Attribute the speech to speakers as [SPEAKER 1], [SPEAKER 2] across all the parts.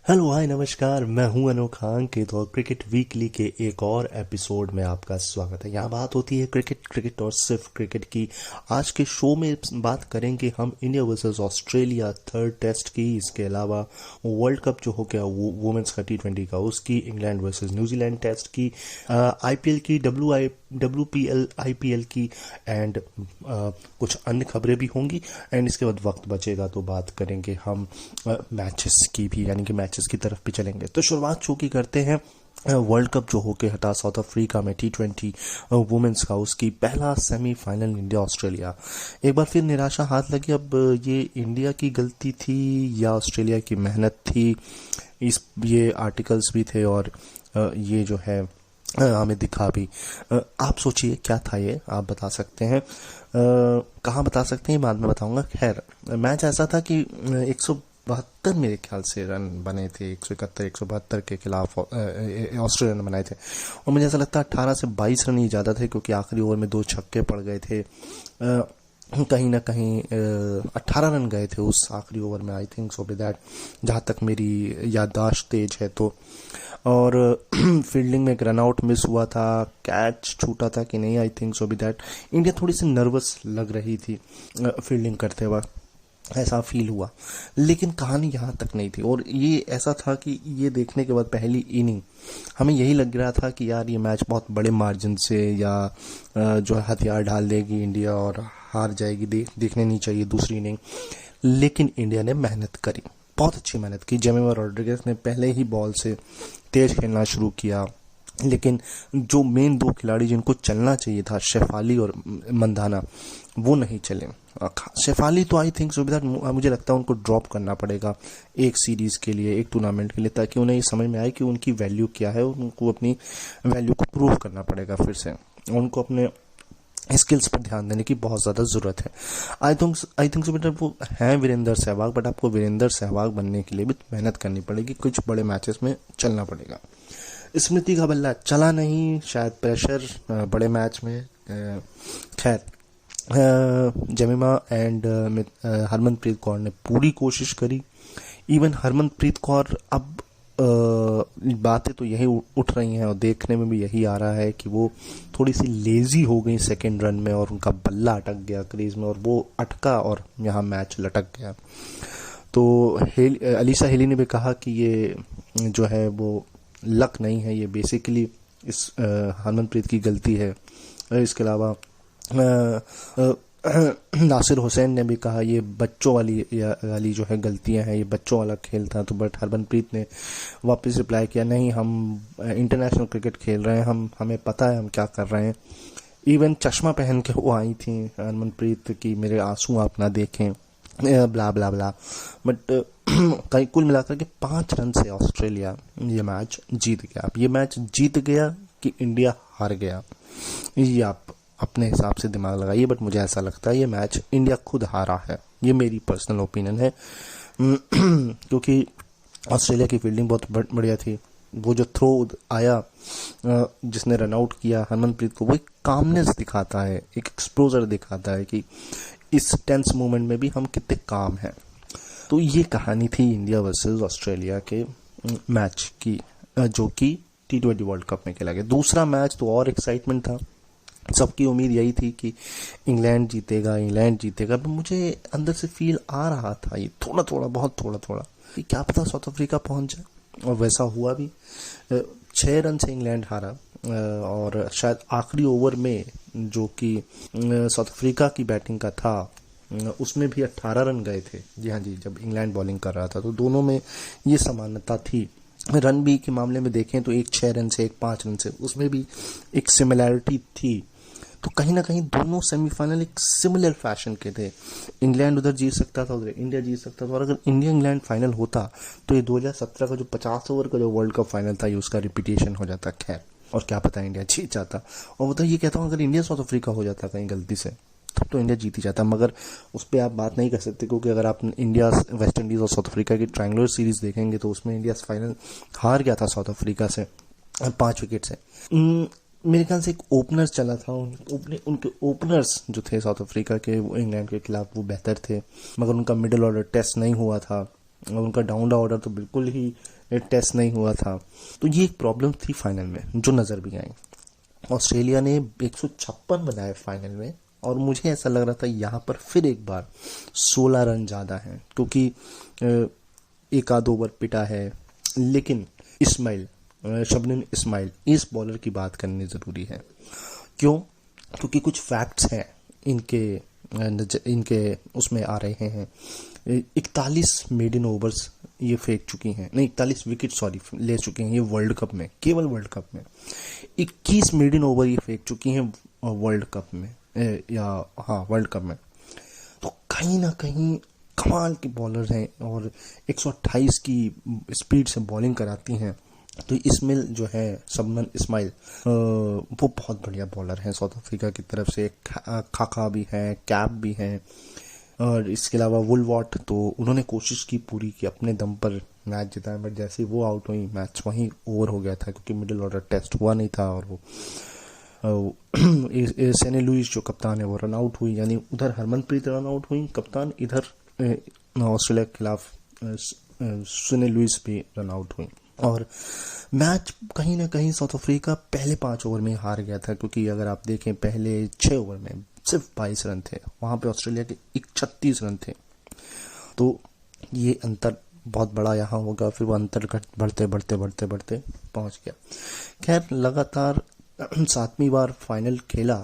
[SPEAKER 1] Hello hi नमस्कार, मैं हूं अनोखा अंकित और क्रिकेट वीकली के एक और एपिसोड में आपका स्वागत है। यहाँ बात होती है क्रिकेट और सिर्फ क्रिकेट की। आज के शो में बात करेंगे हम India versus Australia third test की। इसके अलावा वर्ल्ड कप जो हो गया वुमेन्स का T20 का उसकी, इंग्लैंड वर्सेस न्यूजीलैंड टेस्ट की, IPL की, WPL IPL की एंड कुछ अन्य खबरें भी होंगी। एंड इसके बाद वक्त बचेगा तो बात करेंगे हम मैचेस की भी, यानी कि मैचेस की तरफ भी चलेंगे। तो शुरुआत शो की करते हैं वर्ल्ड कप जो होके हटा साउथ अफ्रीका में T20 वुमेन्स का, उसकी पहला सेमीफाइनल इंडिया ऑस्ट्रेलिया। एक बार फिर निराशा हाथ लगी। अब ये इंडिया की गलती थी या ऑस्ट्रेलिया की मेहनत थी, ये आर्टिकल्स भी थे और ये जो है हमें दिखा भी। आप सोचिए क्या था ये, आप बता सकते हैं? कहाँ बता सकते हैं बाद में बताऊंगा। खैर, मैच ऐसा था कि 172 मेरे ख्याल से रन बने थे, 171 172 के खिलाफ ऑस्ट्रेलिया ने बनाए थे। और मुझे ऐसा लगता है 18 से 22 रन ही ज़्यादा थे, क्योंकि आखिरी ओवर में 2 छक्के पड़ गए थे। कहीं ना कहीं 18 रन गए थे उस आखिरी ओवर में, I think so be that, जहाँ तक मेरी याददाश्त तेज है तो। और फील्डिंग में एक रनआउट मिस हुआ था, कैच छूटा था कि नहीं, I think so be that. India थोड़ी सी नर्वस लग रही थी फील्डिंग करते वक्त, ऐसा फील हुआ। लेकिन कहानी यहाँ तक नहीं थी। और ये ऐसा था कि ये देखने के बाद पहली इनिंग हमें यही लग रहा था कि यार ये मैच बहुत बड़े मार्जिन से या जो है हथियार डाल देगी इंडिया और हार जाएगी, देखने नहीं चाहिए दूसरी इनिंग। लेकिन इंडिया ने मेहनत करी, बहुत अच्छी मेहनत की। जेमिमा रोड्रिगेज ने पहले ही बॉल से तेज खेलना शुरू किया, लेकिन जो मेन 2 खिलाड़ी जिनको चलना चाहिए था, शेफाली और मंदाना, वो नहीं चले। शेफाली तो आई थिंक मुझे लगता है उनको ड्रॉप करना पड़ेगा एक सीरीज के लिए, एक टूर्नामेंट के लिए, ताकि उन्हें ये समझ में आए कि उनकी वैल्यू क्या है। उनको अपनी वैल्यू को प्रूव करना पड़ेगा फिर से, उनको अपने स्किल्स पर ध्यान देने की बहुत ज़्यादा ज़रूरत है। आई थिंक सो बेटा वो हैं वीरेंद्र सहवाग, बट आपको वीरेंद्र सहवाग बनने के लिए भी मेहनत करनी पड़ेगी, कुछ बड़े मैचेस में चलना पड़ेगा। स्मृति का बल्ला चला नहीं, शायद प्रेशर बड़े मैच में। खैर, जमीमा एंड हरमनप्रीत कौर ने पूरी कोशिश करी। इवन हरमनप्रीत कौर, अब बातें तो यही उठ रही हैं और देखने में भी यही आ रहा है कि वो थोड़ी सी लेजी हो गई सेकेंड रन में और उनका बल्ला अटक गया क्रीज में और वो अटका और यहाँ मैच लटक गया। तो अलीशा हेली ने भी कहा कि ये जो है वो लक नहीं है, ये बेसिकली इस हरमनप्रीत की गलती है। इसके अलावा नासिर हुसैन ने भी कहा ये बच्चों वाली जो है गलतियां हैं, ये बच्चों वाला खेल था। तो बट हरमनप्रीत ने वापस रिप्लाई किया, नहीं हम इंटरनेशनल क्रिकेट खेल रहे हैं, हमें पता है हम क्या कर रहे हैं। इवन चश्मा पहन के वो आई थी हरमनप्रीत की, मेरे आंसू आप ना देखें, ब्ला ब्ला ब्ला। बट कई कुल मिलाकर के 5 रन से ऑस्ट्रेलिया ये मैच जीत गया। अब ये मैच जीत गया कि इंडिया हार गया, ये आप अपने हिसाब से दिमाग लगाइए, बट मुझे ऐसा लगता है ये मैच इंडिया खुद हारा है। ये मेरी पर्सनल ओपिनियन है। क्योंकि ऑस्ट्रेलिया की फील्डिंग बहुत बढ़िया थी। वो जो थ्रो आया जिसने रन आउट किया हरमनप्रीत को, वो एक कामनेस दिखाता है, एक एक्सपोजर दिखाता है कि इस टेंस मोमेंट में भी हम कितने काम हैं। तो ये कहानी थी इंडिया वर्सेस ऑस्ट्रेलिया के मैच की, जो कि T20 वर्ल्ड कप में खेला गया। दूसरा मैच तो और एक्साइटमेंट था, सबकी उम्मीद यही थी कि इंग्लैंड जीतेगा। पर मुझे अंदर से फील आ रहा था ये बहुत थोड़ा कि क्या पता साउथ अफ्रीका पहुंच जाए, और वैसा हुआ भी। 6 रन से इंग्लैंड हारा और शायद आखिरी ओवर में जो कि साउथ अफ्रीका की बैटिंग का था उसमें भी 18 रन गए थे। जी हाँ जी, जब इंग्लैंड बॉलिंग कर रहा था। तो दोनों में ये समानता थी। रन भी के मामले में देखें तो एक 6 रन से, एक 5 रन से, उसमें भी एक सिमिलैरिटी थी। तो कहीं ना कहीं दोनों सेमीफाइनल एक सिमिलर फैशन के थे। इंग्लैंड उधर जीत सकता था, उधर इंडिया जीत सकता था। और अगर इंडिया इंग्लैंड फाइनल होता तो ये 2017 का जो 50 ओवर का जो वर्ल्ड कप फाइनल था, ये उसका रिपीटेशन हो जाता। खैर, और क्या पता इंडिया जीत जाता। और वो तो ये कहता हूँ, अगर इंडिया साउथ अफ्रीका हो जाता कहीं गलती से, तब तो इंडिया जीत ही जाता। मगर उस पर आप बात नहीं कर सकते, क्योंकि अगर आप इंडिया, वेस्ट इंडीज और साउथ अफ्रीका की ट्रायंगुलर सीरीज देखेंगे तो उसमें इंडिया फाइनल हार गया था साउथ अफ्रीका से 5 विकेट से। मेरे ख्याल से एक ओपनर चला था, उनके ओपनर्स जो थे साउथ अफ्रीका के, वो इंग्लैंड के खिलाफ वो बेहतर थे, मगर उनका मिडिल ऑर्डर टेस्ट नहीं हुआ था। और उनका डाउन ऑर्डर तो बिल्कुल ही टेस्ट नहीं हुआ था। तो ये एक प्रॉब्लम थी फाइनल में जो नज़र भी आई। ऑस्ट्रेलिया ने 156 बनाए फाइनल में, और मुझे ऐसा लग रहा था यहाँ पर फिर एक बार 16 रन ज़्यादा हैं, क्योंकि एक आध ओवर पिटा है। लेकिन इस्माइल, शबनम इस्माइल, इस बॉलर की बात करनी ज़रूरी है। क्यों? क्योंकि कुछ फैक्ट्स हैं इनके उसमें आ रहे हैं। 41 मेडन ओवर्स ये फेंक चुकी हैं, नहीं 41 विकेट ले चुके हैं ये वर्ल्ड कप में, केवल वर्ल्ड कप में 21 मेडन ओवर ये फेंक चुकी हैं वर्ल्ड कप में, वर्ल्ड कप में। तो कहीं ना कहीं कमाल के बॉलर हैं और 128 की स्पीड से बॉलिंग कराती हैं। तो इसमें जो है शबनम इस्माइल, वो बहुत बढ़िया बॉलर हैं साउथ अफ्रीका की तरफ से। खाका भी है, कैप भी है, और इसके अलावा वुलवॉट, तो उन्होंने कोशिश की पूरी कि अपने दम पर मैच जिताएं, बट जैसे ही वो आउट हुई मैच वहीं ओवर हो गया था, क्योंकि मिडिल ऑर्डर टेस्ट हुआ नहीं था। और वो सेने लुइस जो कप्तान है वो रन आउट हुई, यानी उधर हरमनप्रीत रन आउट हुई कप्तान, इधर ऑस्ट्रेलिया के खिलाफ सेने लुइस भी रन आउट हुई। और मैच कहीं ना कहीं साउथ अफ्रीका पहले 5 ओवर में हार गया था, क्योंकि अगर आप देखें पहले 6 ओवर में सिर्फ 22 रन थे, वहाँ पे ऑस्ट्रेलिया के 36 रन थे। तो ये अंतर बहुत बड़ा यहाँ होगा, फिर वो अंतर बढ़ते बढ़ते बढ़ते बढ़ते पहुँच गया। खैर लगातार 7वीं बार फाइनल खेला,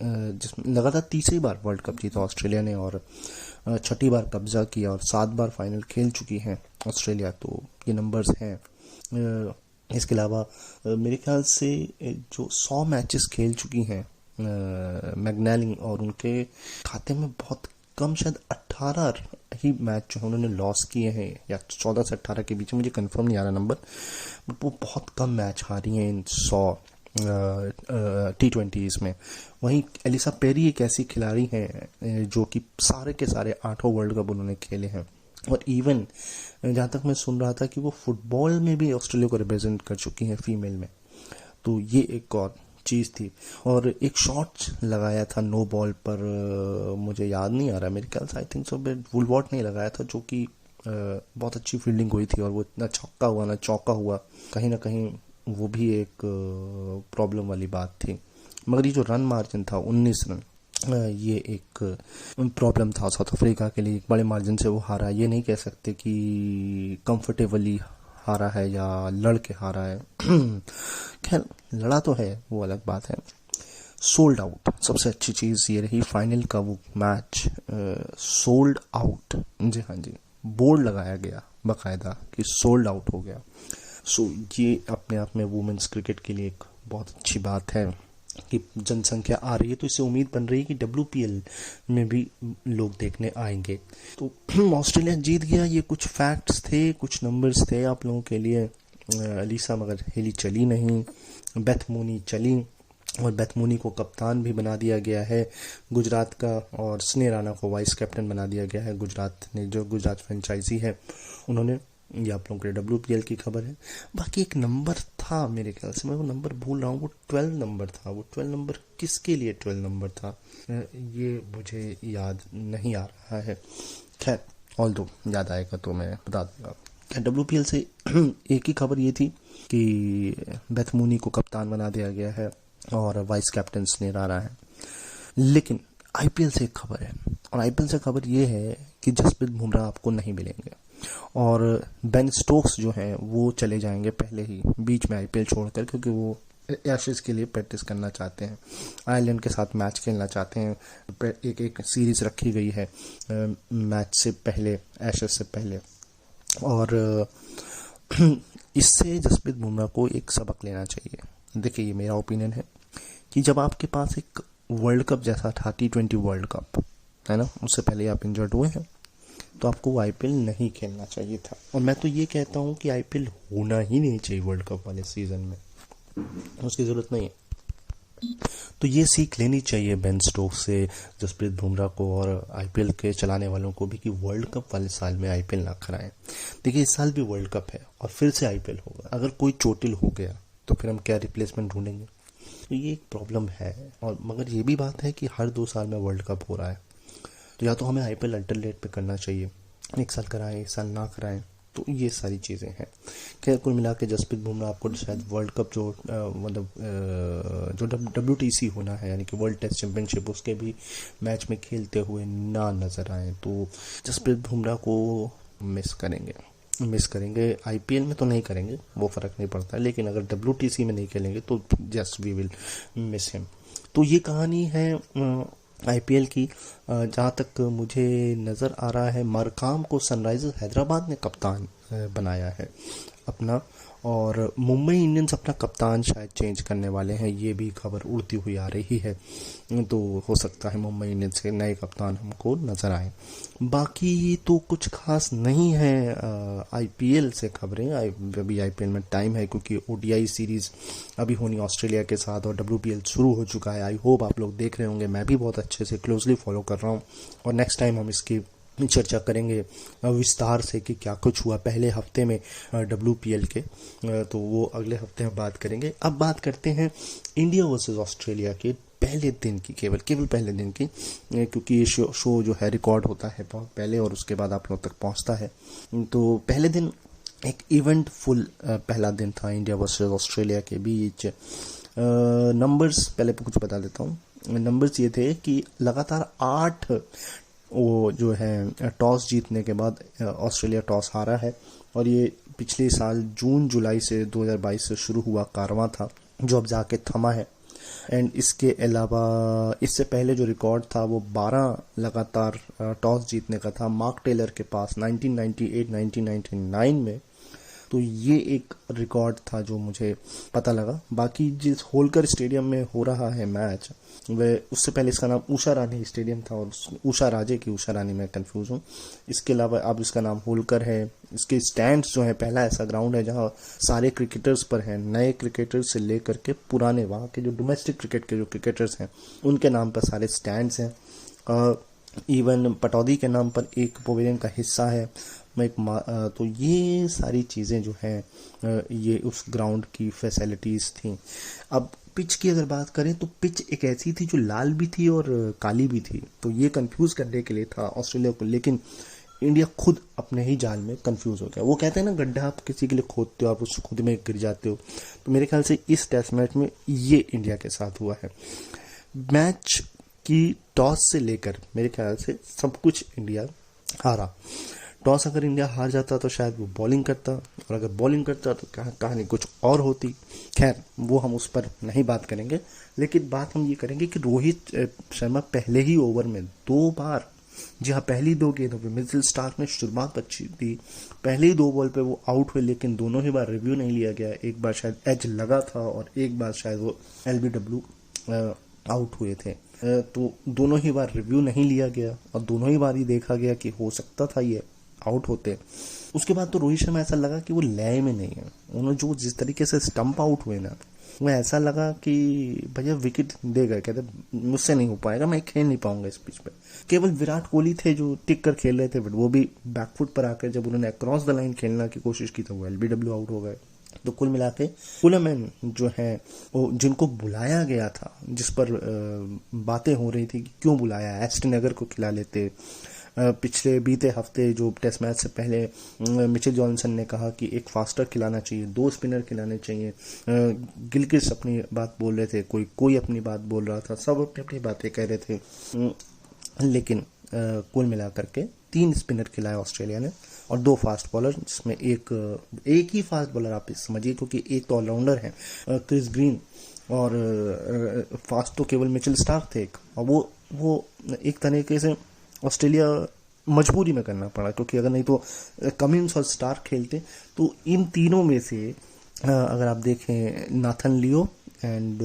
[SPEAKER 1] जिसमें लगातार तीसरी बार वर्ल्ड कप जीता ऑस्ट्रेलिया ने, और 6ठी बार कब्जा किया, और 7 बार फाइनल खेल चुकी हैं ऑस्ट्रेलिया। तो ये नंबर्स हैं। इसके अलावा मेरे ख्याल से जो 100 मैचेस खेल चुकी हैं मैगनाली, और उनके खाते में बहुत कम, शायद 18 ही मैच जो है उन्होंने लॉस किए हैं, या 14 से 18 के बीच में, मुझे कंफर्म नहीं आ रहा नंबर, बट वो बहुत कम मैच हारी हैं इन 100 T20 में। वहीं एलिसा पेरी एक ऐसी खिलाड़ी हैं जो कि सारे के सारे 8 वर्ल्ड कप उन्होंने खेले हैं, और इवन जहाँ तक मैं सुन रहा था कि वो फुटबॉल में भी ऑस्ट्रेलिया को रिप्रेजेंट कर चुकी हैं फीमेल में। तो ये एक और चीज़ थी। और एक शॉट लगाया था नो बॉल पर, मुझे याद नहीं आ रहा, मेरे ख्याल से आई थिंक सो वुलवॉट ने लगाया था, जो कि बहुत अच्छी फील्डिंग हुई थी, और वो इतना छक्का हुआ ना चौका हुआ, कहीं ना कहीं वो भी एक प्रॉब्लम वाली बात थी। मगर ये जो रन मार्जिन था 19 रन, ये एक प्रॉब्लम था साउथ अफ्रीका के लिए। एक बड़े मार्जिन से वो हारा, ये नहीं कह सकते कि कंफर्टेबली हारा है या लड़ के हारा है। खैर लड़ा तो है, वो अलग बात है। सोल्ड आउट, सबसे अच्छी चीज़ ये रही फाइनल का वो मैच सोल्ड आउट। जी हाँ जी, बोर्ड लगाया गया बाकायदा कि सोल्ड आउट हो गया। सो ये अपने आप में वुमेन्स क्रिकेट के लिए एक बहुत अच्छी बात है कि जनसंख्या आ रही है, तो इससे उम्मीद बन रही है कि WPL में भी लोग देखने आएंगे। तो ऑस्ट्रेलिया जीत गया, ये कुछ फैक्ट्स थे, कुछ नंबर्स थे आप लोगों के लिए। अलीसा मगर हेली चली नहीं, बेथ मूनी चली, और बेथ मूनी को कप्तान भी बना दिया गया है गुजरात का, और स्नेह राणा को वाइस कैप्टन बना दिया गया है गुजरात ने, जो गुजरात फ्रेंचाइजी है उन्होंने। ये आप लोगों के WPL की खबर है। बाकी एक नंबर था मेरे ख्याल से, मैं वो नंबर भूल रहा हूँ, वो 12 नंबर था। वो 12 नंबर किसके लिए 12 नंबर था ये मुझे याद नहीं आ रहा है। खैर ऑल्दो याद आएगा तो मैं बता दूंगा। WPL से एक ही खबर ये थी कि बेथ मूनी को कप्तान बना दिया गया है और वाइस कैप्टन स्नेह राणा है। लेकिन IPL से एक खबर है, और IPL से खबर ये है कि जसप्रीत बुमराह आपको नहीं मिलेंगे, और बेन स्टोक्स जो हैं वो चले जाएंगे पहले ही बीच में IPL छोड़कर, क्योंकि वो एशेज के लिए प्रैक्टिस करना चाहते हैं, आयरलैंड के साथ मैच खेलना चाहते हैं। एक सीरीज रखी गई है मैच से पहले, एशेज से पहले। और इससे जसप्रीत बुमराह को एक सबक लेना चाहिए। देखिए ये मेरा ओपिनियन है कि जब आपके पास एक वर्ल्ड कप जैसा था, T20 वर्ल्ड कप है ना, उससे पहले आप इंजर्ड हुए हैं, तो आपको वो IPL नहीं खेलना चाहिए था। और मैं तो ये कहता हूँ कि IPL होना ही नहीं चाहिए वर्ल्ड कप वाले सीजन में, उसकी ज़रूरत नहीं है। तो ये सीख लेनी चाहिए बेन स्टोक्स से जसप्रीत बुमराह को, और IPL के चलाने वालों को भी, कि वर्ल्ड कप वाले साल में IPL ना कराएं। देखिए इस साल भी वर्ल्ड कप है और फिर से IPL होगा, अगर कोई चोटिल हो गया तो फिर हम क्या रिप्लेसमेंट ढूंढेंगे? तो ये एक प्रॉब्लम है। और मगर ये भी बात है कि हर 2 साल में वर्ल्ड कप हो रहा है, तो या तो हमें IPL अल्टरनेट पे करना चाहिए, एक साल कराएं, एक साल ना कराएं, तो ये सारी चीज़ें हैं। खैर कुल मिला के जसप्रीत बुमराह आपको शायद वर्ल्ड कप जो जो WTC होना है, यानी कि वर्ल्ड टेस्ट चैंपियनशिप, उसके भी मैच में खेलते हुए ना नज़र आए। तो जसप्रीत बुमराह को मिस करेंगे। IPL में तो नहीं करेंगे, वो फ़र्क नहीं पड़ता, लेकिन अगर WTC में नहीं खेलेंगे तो just we will miss him. तो ये कहानी है IPL की। जहाँ तक मुझे नज़र आ रहा है, मरकाम को सनराइजर्स हैदराबाद ने कप्तान बनाया है अपना, और मुंबई इंडियंस अपना कप्तान शायद चेंज करने वाले हैं, ये भी खबर उड़ती हुई आ रही है। तो हो सकता है मुंबई इंडियंस के नए कप्तान हमको नज़र आए। बाकी तो कुछ खास नहीं है IPL से खबरें। अभी IPL में टाइम है, क्योंकि ODI सीरीज़ अभी होनी ऑस्ट्रेलिया के साथ, और WPL शुरू हो चुका है। आई होप आप लोग देख रहे होंगे, मैं भी बहुत अच्छे से क्लोजली फॉलो कर रहा हूँ, और नेक्स्ट टाइम हम इसकी चर्चा करेंगे विस्तार से कि क्या कुछ हुआ पहले हफ्ते में WPL के, तो वो अगले हफ्ते हम बात करेंगे। अब बात करते हैं इंडिया वर्सेस ऑस्ट्रेलिया के पहले दिन की, केवल पहले दिन की, क्योंकि ये शो जो है रिकॉर्ड होता है बहुत पहले और उसके बाद आप लोग तक पहुंचता है। तो पहले दिन एक इवेंट फुल पहला दिन था इंडिया वर्सेस ऑस्ट्रेलिया के बीच। नंबर्स पहले कुछ बता देता हूँ। नंबर्स ये थे कि लगातार 8 वो जो है टॉस जीतने के बाद ऑस्ट्रेलिया टॉस हारा है, और ये पिछले साल जून जुलाई से 2022 से शुरू हुआ कारवां था, जो अब जाके थमा है। एंड इसके अलावा इससे पहले जो रिकॉर्ड था वो 12 लगातार टॉस जीतने का था मार्क टेलर के पास 1998-1999 में। तो ये एक रिकॉर्ड था जो मुझे पता लगा। बाकी जिस होलकर स्टेडियम में हो रहा है मैच, वह उससे पहले इसका नाम उषा रानी स्टेडियम था, और उषा राजे की उषा रानी में कंफ्यूज हूँ। इसके अलावा अब इसका नाम होलकर है। इसके स्टैंड्स जो है, पहला ऐसा ग्राउंड है जहाँ सारे क्रिकेटर्स पर हैं, नए क्रिकेटर्स से लेकर के पुराने वहाँ के जो डोमेस्टिक क्रिकेट के जो क्रिकेटर्स हैं उनके नाम पर सारे स्टैंड्स हैं। इवन पटौदी के नाम पर एक पवेलियन का हिस्सा है। तो ये सारी चीज़ें जो हैं ये उस ग्राउंड की फैसिलिटीज़ थी। अब पिच की अगर बात करें तो पिच एक ऐसी थी जो लाल भी थी और काली भी थी, तो ये कंफ्यूज करने के लिए था ऑस्ट्रेलिया को, लेकिन इंडिया खुद अपने ही जाल में कंफ्यूज हो गया। वो कहते हैं ना, गड्ढा आप किसी के लिए खोदते हो, आप उस खुद में गिर जाते हो। तो मेरे ख्याल से इस टेस्ट मैच में ये इंडिया के साथ हुआ है। मैच की टॉस से लेकर मेरे ख्याल से सब कुछ इंडिया हारा। टॉस अगर इंडिया हार जाता तो शायद वो बॉलिंग करता, और अगर बॉलिंग करता तो कहानी कुछ और होती। खैर वो हम उस पर नहीं बात करेंगे, लेकिन बात हम ये करेंगे कि रोहित शर्मा पहले ही ओवर में 2 बार, जी हाँ पहली 2 गेंदों पे मिचेल स्टार्क ने शुरुआत अच्छी दी, पहले ही 2 बॉल पे वो आउट हुए, लेकिन दोनों ही बार रिव्यू नहीं लिया गया। एक बार शायद एज लगा था और एक बार शायद वो LBW आउट हुए थे। तो दोनों ही बार रिव्यू नहीं लिया गया, और दोनों ही बार ही देखा गया कि हो सकता था ये आउट होते। उसके बाद तो रोहित शर्मा ऐसा लगा कि वो लय में नहीं है। उन्होंने जो जिस तरीके से स्टंप आउट हुए ना, वो ऐसा लगा कि भैया विकेट दे गए, कहते मुझसे नहीं हो पाएगा, मैं खेल नहीं पाऊंगा इस पिच पे। केवल विराट कोहली थे जो टिक कर खेल रहे थे, बट वो भी बैकफुट पर आकर जब उन्होंने अक्रॉस द लाइन खेलना की कोशिश की तो वो LBW आउट हो गए। तो कुल मिला के कुलमैन जो है वो जिनको बुलाया गया था, जिस पर बातें हो रही थी कि क्यों बुलाया, एस्टन अगर को खिला लेते। पिछले बीते हफ्ते जो टेस्ट मैच से पहले मिचेल जॉनसन ने कहा कि एक फास्टर खिलाना चाहिए, 2 स्पिनर खिलाने चाहिए। गिलक्रिस्ट अपनी बात बोल रहे थे, कोई अपनी बात बोल रहा था, सब अपनी अपनी बातें कह रहे थे। लेकिन कुल मिलाकर के 3 स्पिनर खिलाए ऑस्ट्रेलिया ने, और 2 फास्ट बॉलर, जिसमें एक ही फास्ट बॉलर आप समझिए, क्योंकि एक तो ऑलराउंडर है क्रिस ग्रीन, और फास्ट तो केवल मिचेल स्टार्क थे। और वो एक तरीके से ऑस्ट्रेलिया मजबूरी में करना पड़ा, क्योंकि अगर नहीं तो कमिंस और स्टार्क खेलते। तो इन तीनों में से अगर आप देखें, Nathan Lyon and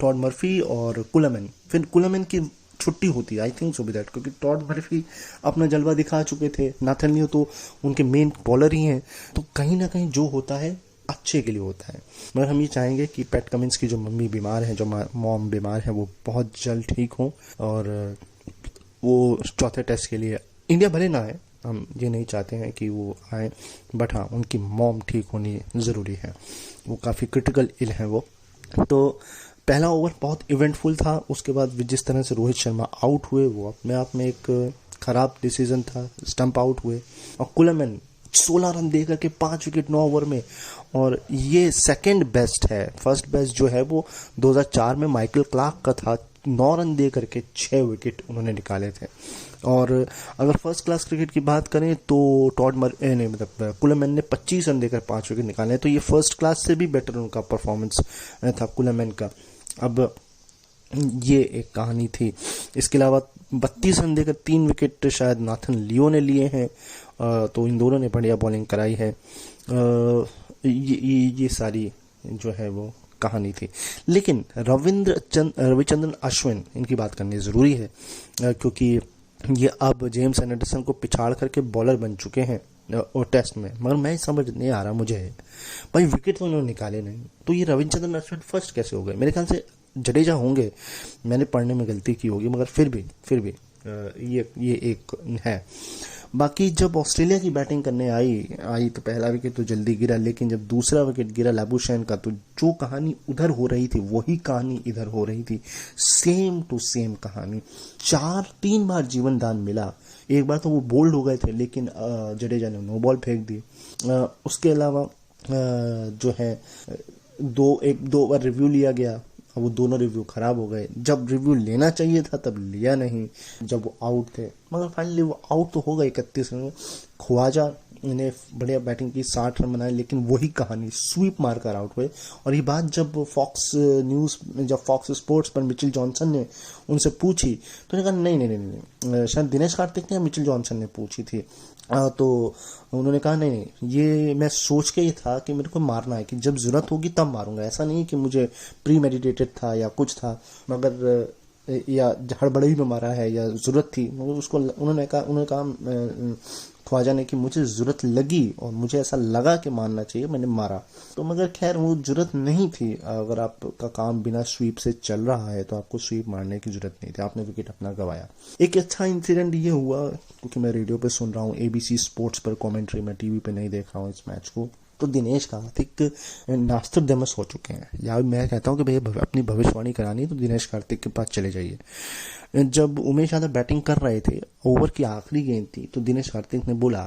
[SPEAKER 1] Todd Murphy और कुलमैन, फिर कुलमैन की छुट्टी होती है, I think so be that, क्योंकि टॉड मर्फी अपना जलवा दिखा चुके थे, नाथन लियो तो उनके मेन बॉलर ही हैं। तो कहीं ना कहीं जो होता है अच्छे के लिए होता है। मगर हम ये चाहेंगे कि पैट कमिंस की जो मम्मी बीमार है, जो मॉम बीमार है, वो बहुत जल्द ठीक हो, और वो चौथे टेस्ट के लिए इंडिया भले ना आए, हम ये नहीं चाहते हैं कि वो आए, बट हाँ उनकी मॉम ठीक होनी ज़रूरी है, वो काफ़ी क्रिटिकल इल है वो। तो पहला ओवर बहुत इवेंटफुल था। उसके बाद जिस तरह से रोहित शर्मा आउट हुए, वो अपने आप में एक खराब डिसीजन था, स्टंप आउट हुए। और कुलमैन 16 रन दे करके 5 विकेट 9 ओवर में, और ये सेकंड बेस्ट है। फर्स्ट बेस्ट जो है वो 2004 में माइकल क्लार्क का था, 9 रन दे करके 6 विकेट उन्होंने निकाले थे। और अगर फर्स्ट क्लास क्रिकेट की बात करें तो कुलमैन ने 25 रन देकर 5 विकेट निकाले, तो ये फर्स्ट क्लास से भी बेटर उनका परफॉर्मेंस था कुलमैन का। अब ये एक कहानी थी। इसके अलावा 32 रन देकर 3 विकेट शायद नाथन लियो ने लिए हैं, तो इन दोनों ने बढ़िया बॉलिंग कराई है। ये सारी जो है वो कहानी थी। लेकिन रविचंद्रन अश्विन, इनकी बात करनी ज़रूरी है, क्योंकि ये अब जेम्स एंडरसन को पिछाड़ करके बॉलर बन चुके हैं और टेस्ट में। मगर मैं समझ नहीं आ रहा मुझे, भाई विकेट तो उन्होंने निकाले नहीं, तो ये रविचंद्रन अश्विन फर्स्ट कैसे हो गए? मेरे ख्याल से जडेजा होंगे, मैंने पढ़ने में गलती की होगी, मगर फिर भी ये एक है। बाकी जब ऑस्ट्रेलिया की बैटिंग करने आई तो पहला विकेट तो जल्दी गिरा, लेकिन जब दूसरा विकेट गिरा लैबुशैन का, तो जो कहानी उधर हो रही थी वही कहानी इधर हो रही थी, सेम टू सेम कहानी। 3 बार जीवन दान मिला। एक बार तो वो बोल्ड हो गए थे, लेकिन जडेजा ने नो बॉल फेंक दी। उसके अलावा जो है दो बार रिव्यू लिया गया, अब वो दोनों रिव्यू खराब हो गए। जब रिव्यू लेना चाहिए था तब लिया नहीं, जब वो आउट थे, मगर फाइनली वो आउट तो हो गए 31 रन में। ख्वाजा ने बढ़िया बैटिंग की, 60 रन बनाए, लेकिन वही कहानी, स्वीप मारकर आउट हुए। और ये बात जब फॉक्स स्पोर्ट्स पर मिचेल जॉनसन ने उनसे पूछी तो उन्होंने कहा नहीं, शायद दिनेश कार्तिक ने या मिचेल जॉनसन ने पूछी थी, तो उन्होंने कहा नहीं, ये मैं सोच के ही था कि मेरे को मारना है, कि जब जरूरत होगी तब मारूंगा, ऐसा नहीं कि मुझे प्री मेडिटेटेड था या कुछ था, मगर या हड़बड़ी में मारा है या जरूरत थी। उसको उन्होंने कहा ख्वाजा ने कि मुझे जरूरत लगी और मुझे ऐसा लगा कि मारना चाहिए, मैंने मारा। तो मगर खैर वो जरूरत नहीं थी। अगर आपका काम बिना स्वीप से चल रहा है तो आपको स्वीप मारने की जरूरत नहीं थी, आपने विकेट अपना गंवाया। एक अच्छा इंसिडेंट ये हुआ, क्योंकि मैं रेडियो पे सुन रहा हूँ, ABC स्पोर्ट्स पर कमेंट्री, मैं टीवी पे नहीं देख रहा हूँ इस मैच को, तो दिनेश कार्तिक नास्त्रदमस हो चुके हैं। या मैं कहता हूँ कि भैया अपनी भविष्यवाणी करानी तो दिनेश कार्तिक के पास चले जाइए। जब उमेश यादव बैटिंग कर रहे थे, ओवर की आखिरी गेंद थी, तो दिनेश कार्तिक ने बोला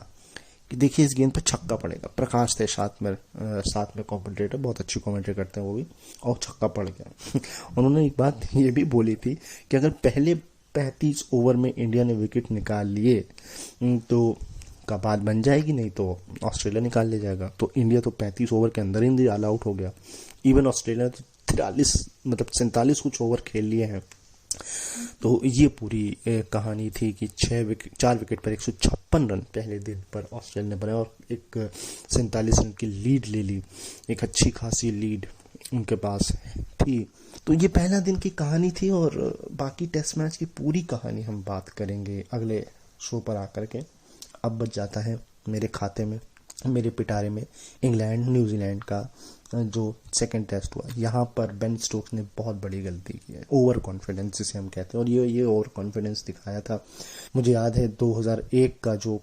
[SPEAKER 1] कि देखिए इस गेंद पर छक्का पड़ेगा। प्रकाश थे साथ में कमेंटेटर, बहुत अच्छी कमेंट्री करते हैं वो भी, और छक्का पड़ गया। उन्होंने एक बात ये भी बोली थी कि अगर पहले 35 ओवर में इंडिया ने विकेट निकाल लिए तो का बात बन जाएगी, नहीं तो ऑस्ट्रेलिया निकाल ले जाएगा। तो इंडिया तो 35 ओवर के अंदर ही ऑल आउट हो गया। इवन ऑस्ट्रेलिया तो 47 कुछ ओवर खेल लिए हैं। तो ये पूरी कहानी थी कि 4 विकेट पर 156 रन पहले दिन पर ऑस्ट्रेलिया ने बनाया और एक 47 रन की लीड ले ली। एक अच्छी खासी लीड उनके पास थी। तो ये पहला दिन की कहानी थी, और बाकी टेस्ट मैच की पूरी कहानी हम बात करेंगे अगले शो पर आकर के। अब बच जाता है मेरे खाते में, मेरे पिटारे में, इंग्लैंड न्यूजीलैंड का जो सेकंड टेस्ट हुआ। यहाँ पर बेन स्टोक्स ने बहुत बड़ी गलती की है, ओवर कॉन्फिडेंस जिसे हम कहते हैं, और ये ओवर कॉन्फिडेंस दिखाया था। मुझे याद है 2001 का जो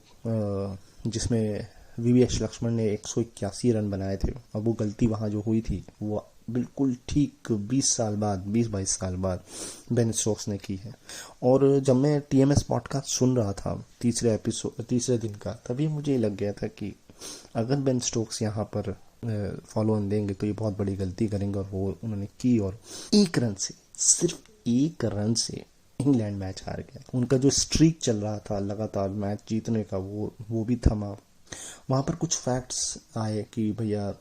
[SPEAKER 1] जिसमें VVS लक्ष्मण ने 181 रन बनाए थे। अब वो गलती वहाँ जो हुई थी वो बिल्कुल ठीक 20 22 साल बाद बेन स्टोक्स ने की है। और जब मैं TMS पॉडकास्ट सुन रहा था तीसरे दिन का, तभी मुझे लग गया था कि अगर बेन स्टोक्स यहाँ पर फॉलो ऑन देंगे तो ये बहुत बड़ी गलती करेंगे, और वो उन्होंने की। और सिर्फ एक रन से इंग्लैंड मैच हार गया। उनका जो स्ट्रीक चल रहा था लगातार मैच जीतने का, वो भी थमा। वहाँ पर कुछ फैक्ट्स आए कि भैया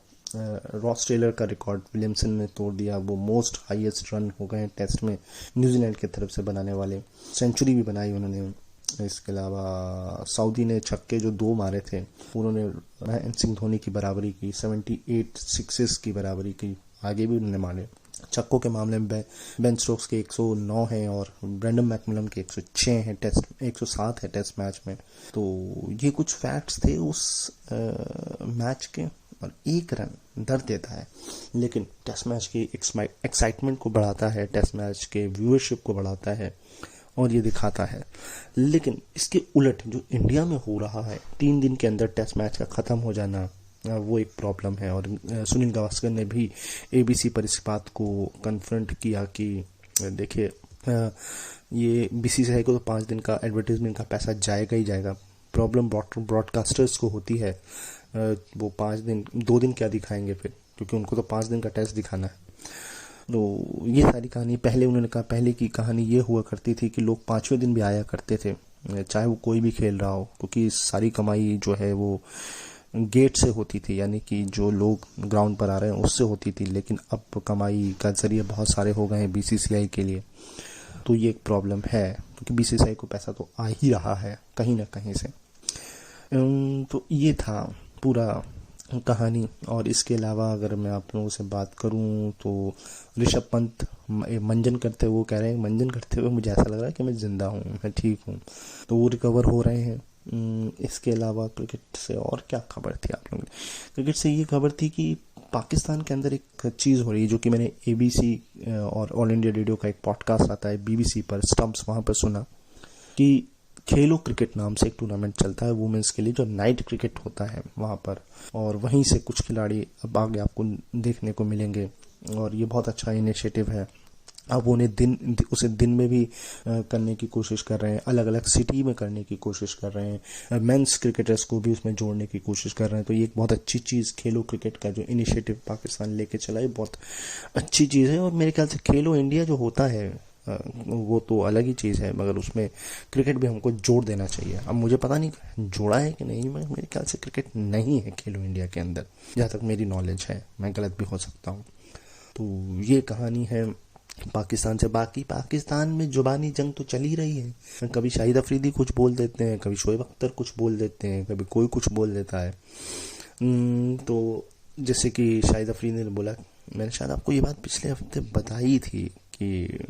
[SPEAKER 1] रॉस टेलर का रिकॉर्ड विलियमसन ने तोड़ दिया, वो मोस्ट हाईएस्ट रन हो गए टेस्ट में न्यूजीलैंड की तरफ से बनाने वाले। सेंचुरी भी बनाई उन्होंने। इसके अलावा सऊदी ने छक्के जो 2 मारे थे, उन्होंने महेंद्र सिंह धोनी की बराबरी की, 78 सिक्सेस की बराबरी की, आगे भी उन्होंने मारे। छक्कों के मामले में बेन स्टोक्स के 109 हैं और ब्रेंडन मैकमिलन के 106 हैं, 107 है टेस्ट मैच में। तो ये कुछ फैक्ट्स थे उस मैच के। और एक रन दर्द देता है, लेकिन टेस्ट मैच की एक्साइटमेंट को बढ़ाता है, टेस्ट मैच के व्यूअरशिप को बढ़ाता है, और ये दिखाता है। लेकिन इसके उलट जो इंडिया में हो रहा है, 3 दिन के अंदर टेस्ट मैच का ख़त्म हो जाना, वो एक प्रॉब्लम है। और सुनील गावस्कर ने भी ABC पर इस बात को कन्फ्रंट किया कि देखिए ये बीसीसीआई को तो 5 दिन का एडवर्टीजमेंट का पैसा जाएगा ही जाएगा। प्रॉब्लम ब्रॉडकास्टर्स को होती है, वो 5 दिन 2 दिन क्या दिखाएंगे फिर, क्योंकि उनको तो 5 दिन का टेस्ट दिखाना है। तो ये सारी कहानी, पहले उन्होंने कहा, पहले की कहानी ये हुआ करती थी कि लोग 5वें दिन भी आया करते थे, चाहे वो कोई भी खेल रहा हो, क्योंकि सारी कमाई जो है वो गेट से होती थी, यानी कि जो लोग ग्राउंड पर आ रहे हैं उससे होती थी। लेकिन अब कमाई का जरिए बहुत सारे हो गए हैं बीसीसीआई के लिए, तो ये एक प्रॉब्लम है, क्योंकि बीसीसीआई को पैसा तो आ ही रहा है कहीं ना कहीं से। तो ये था पूरा कहानी। और इसके अलावा अगर मैं आप लोगों से बात करूं तो ऋषभ पंत मंजन करते हुए, वो कह रहे हैं मंजन करते हुए मुझे ऐसा लग रहा है कि मैं जिंदा हूं, मैं ठीक हूं, तो वो रिकवर हो रहे हैं। इसके अलावा क्रिकेट से और क्या खबर थी आप लोगों की? क्रिकेट से ये खबर थी कि पाकिस्तान के अंदर एक चीज़ हो रही है, जो कि मैंने एबीसी और ऑल इंडिया रेडियो का एक पॉडकास्ट आता है बीबीसी पर, स्टम्प्स, वहाँ पर सुना कि खेलो क्रिकेट नाम से एक टूर्नामेंट चलता है वुमेन्स के लिए, जो नाइट क्रिकेट होता है वहाँ पर, और वहीं से कुछ खिलाड़ी अब आगे आपको देखने को मिलेंगे, और ये बहुत अच्छा इनिशिएटिव है। अब उन्हें उसे दिन में भी करने की कोशिश कर रहे हैं, अलग अलग सिटी में करने की कोशिश कर रहे हैं, मेंस क्रिकेटर्स को भी उसमें जोड़ने की कोशिश कर रहे हैं। तो ये एक बहुत अच्छी चीज़, खेलो क्रिकेट का जो इनिशिएटिव पाकिस्तान लेके चला है, बहुत अच्छी चीज़ है। और मेरे ख्याल से खेलो इंडिया जो होता है वो तो अलग ही चीज़ है, मगर उसमें क्रिकेट भी हमको जोड़ देना चाहिए। अब मुझे पता नहीं जोड़ा है कि नहीं, मगर मेरे ख्याल से क्रिकेट नहीं है खेलो इंडिया के अंदर, जहाँ तक मेरी नॉलेज है, मैं गलत भी हो सकता हूँ। तो ये कहानी है पाकिस्तान से। बाकी पाकिस्तान में जुबानी जंग तो चल ही रही है, कभी शाहिद अफरीदी कुछ बोल देते हैं, कभी शोएब अख्तर कुछ बोल देते हैं, कभी कोई कुछ बोल देता है। तो जैसे कि शाहिद अफरीदी ने बोला, मैंने शायद आपको ये बात पिछले हफ्ते बताई थी कि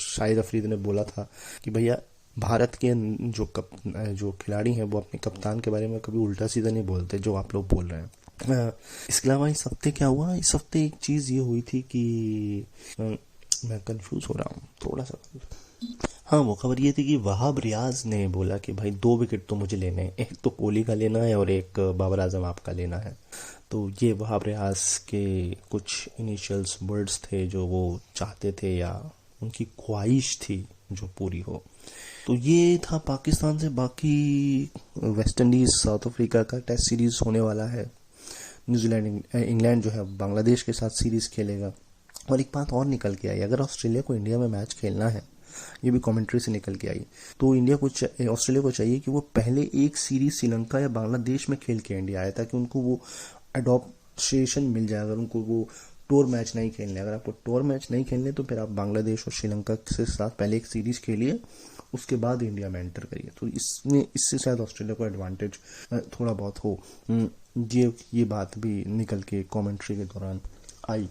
[SPEAKER 1] शाहिद अफरीदी ने बोला था कि भैया भारत के जो खिलाड़ी हैं वो अपने कप्तान के बारे में कभी उल्टा सीधा नहीं बोलते जो आप लोग बोल रहे हैं। इसके अलावा इस हफ्ते क्या हुआ, इस हफ्ते एक चीज़ ये हुई थी कि मैं कंफ्यूज हो रहा हूँ थोड़ा सा। हाँ, वो खबर ये थी कि वहाब रियाज ने बोला कि भाई 2 विकेट तो मुझे लेने हैं, एक तो कोहली का लेना है और एक बाबर आजम आपका लेना है। तो ये वहाब रियाज के कुछ इनिशियल्स वर्ड्स थे जो वो चाहते थे, या उनकी ख्वाहिश थी जो पूरी हो। तो ये था पाकिस्तान से। बाकी वेस्ट इंडीज साउथ अफ्रीका का टेस्ट सीरीज होने वाला है, न्यूजीलैंड इंग्लैंड जो है बांग्लादेश के साथ सीरीज खेलेगा। और एक बात और निकल के आई, अगर ऑस्ट्रेलिया को इंडिया में मैच खेलना है, ये भी कमेंट्री से निकल के आई, तो इंडिया को ऑस्ट्रेलिया को चाहिए कि वो पहले एक सीरीज श्रीलंका या बांग्लादेश में खेल के इंडिया आए, ताकि उनको वो अडॉप्शन मिल जाए। अगर उनको वो टूर मैच नहीं खेलने, अगर आपको टूर मैच नहीं खेलने तो फिर आप बांग्लादेश और श्रीलंका के साथ पहले एक सीरीज खेलिए, उसके बाद इंडिया में एंटर करिए। तो इससे शायद ऑस्ट्रेलिया को एडवांटेज थोड़ा बहुत हो। ये बात भी निकल के कमेंट्री के दौरान आई।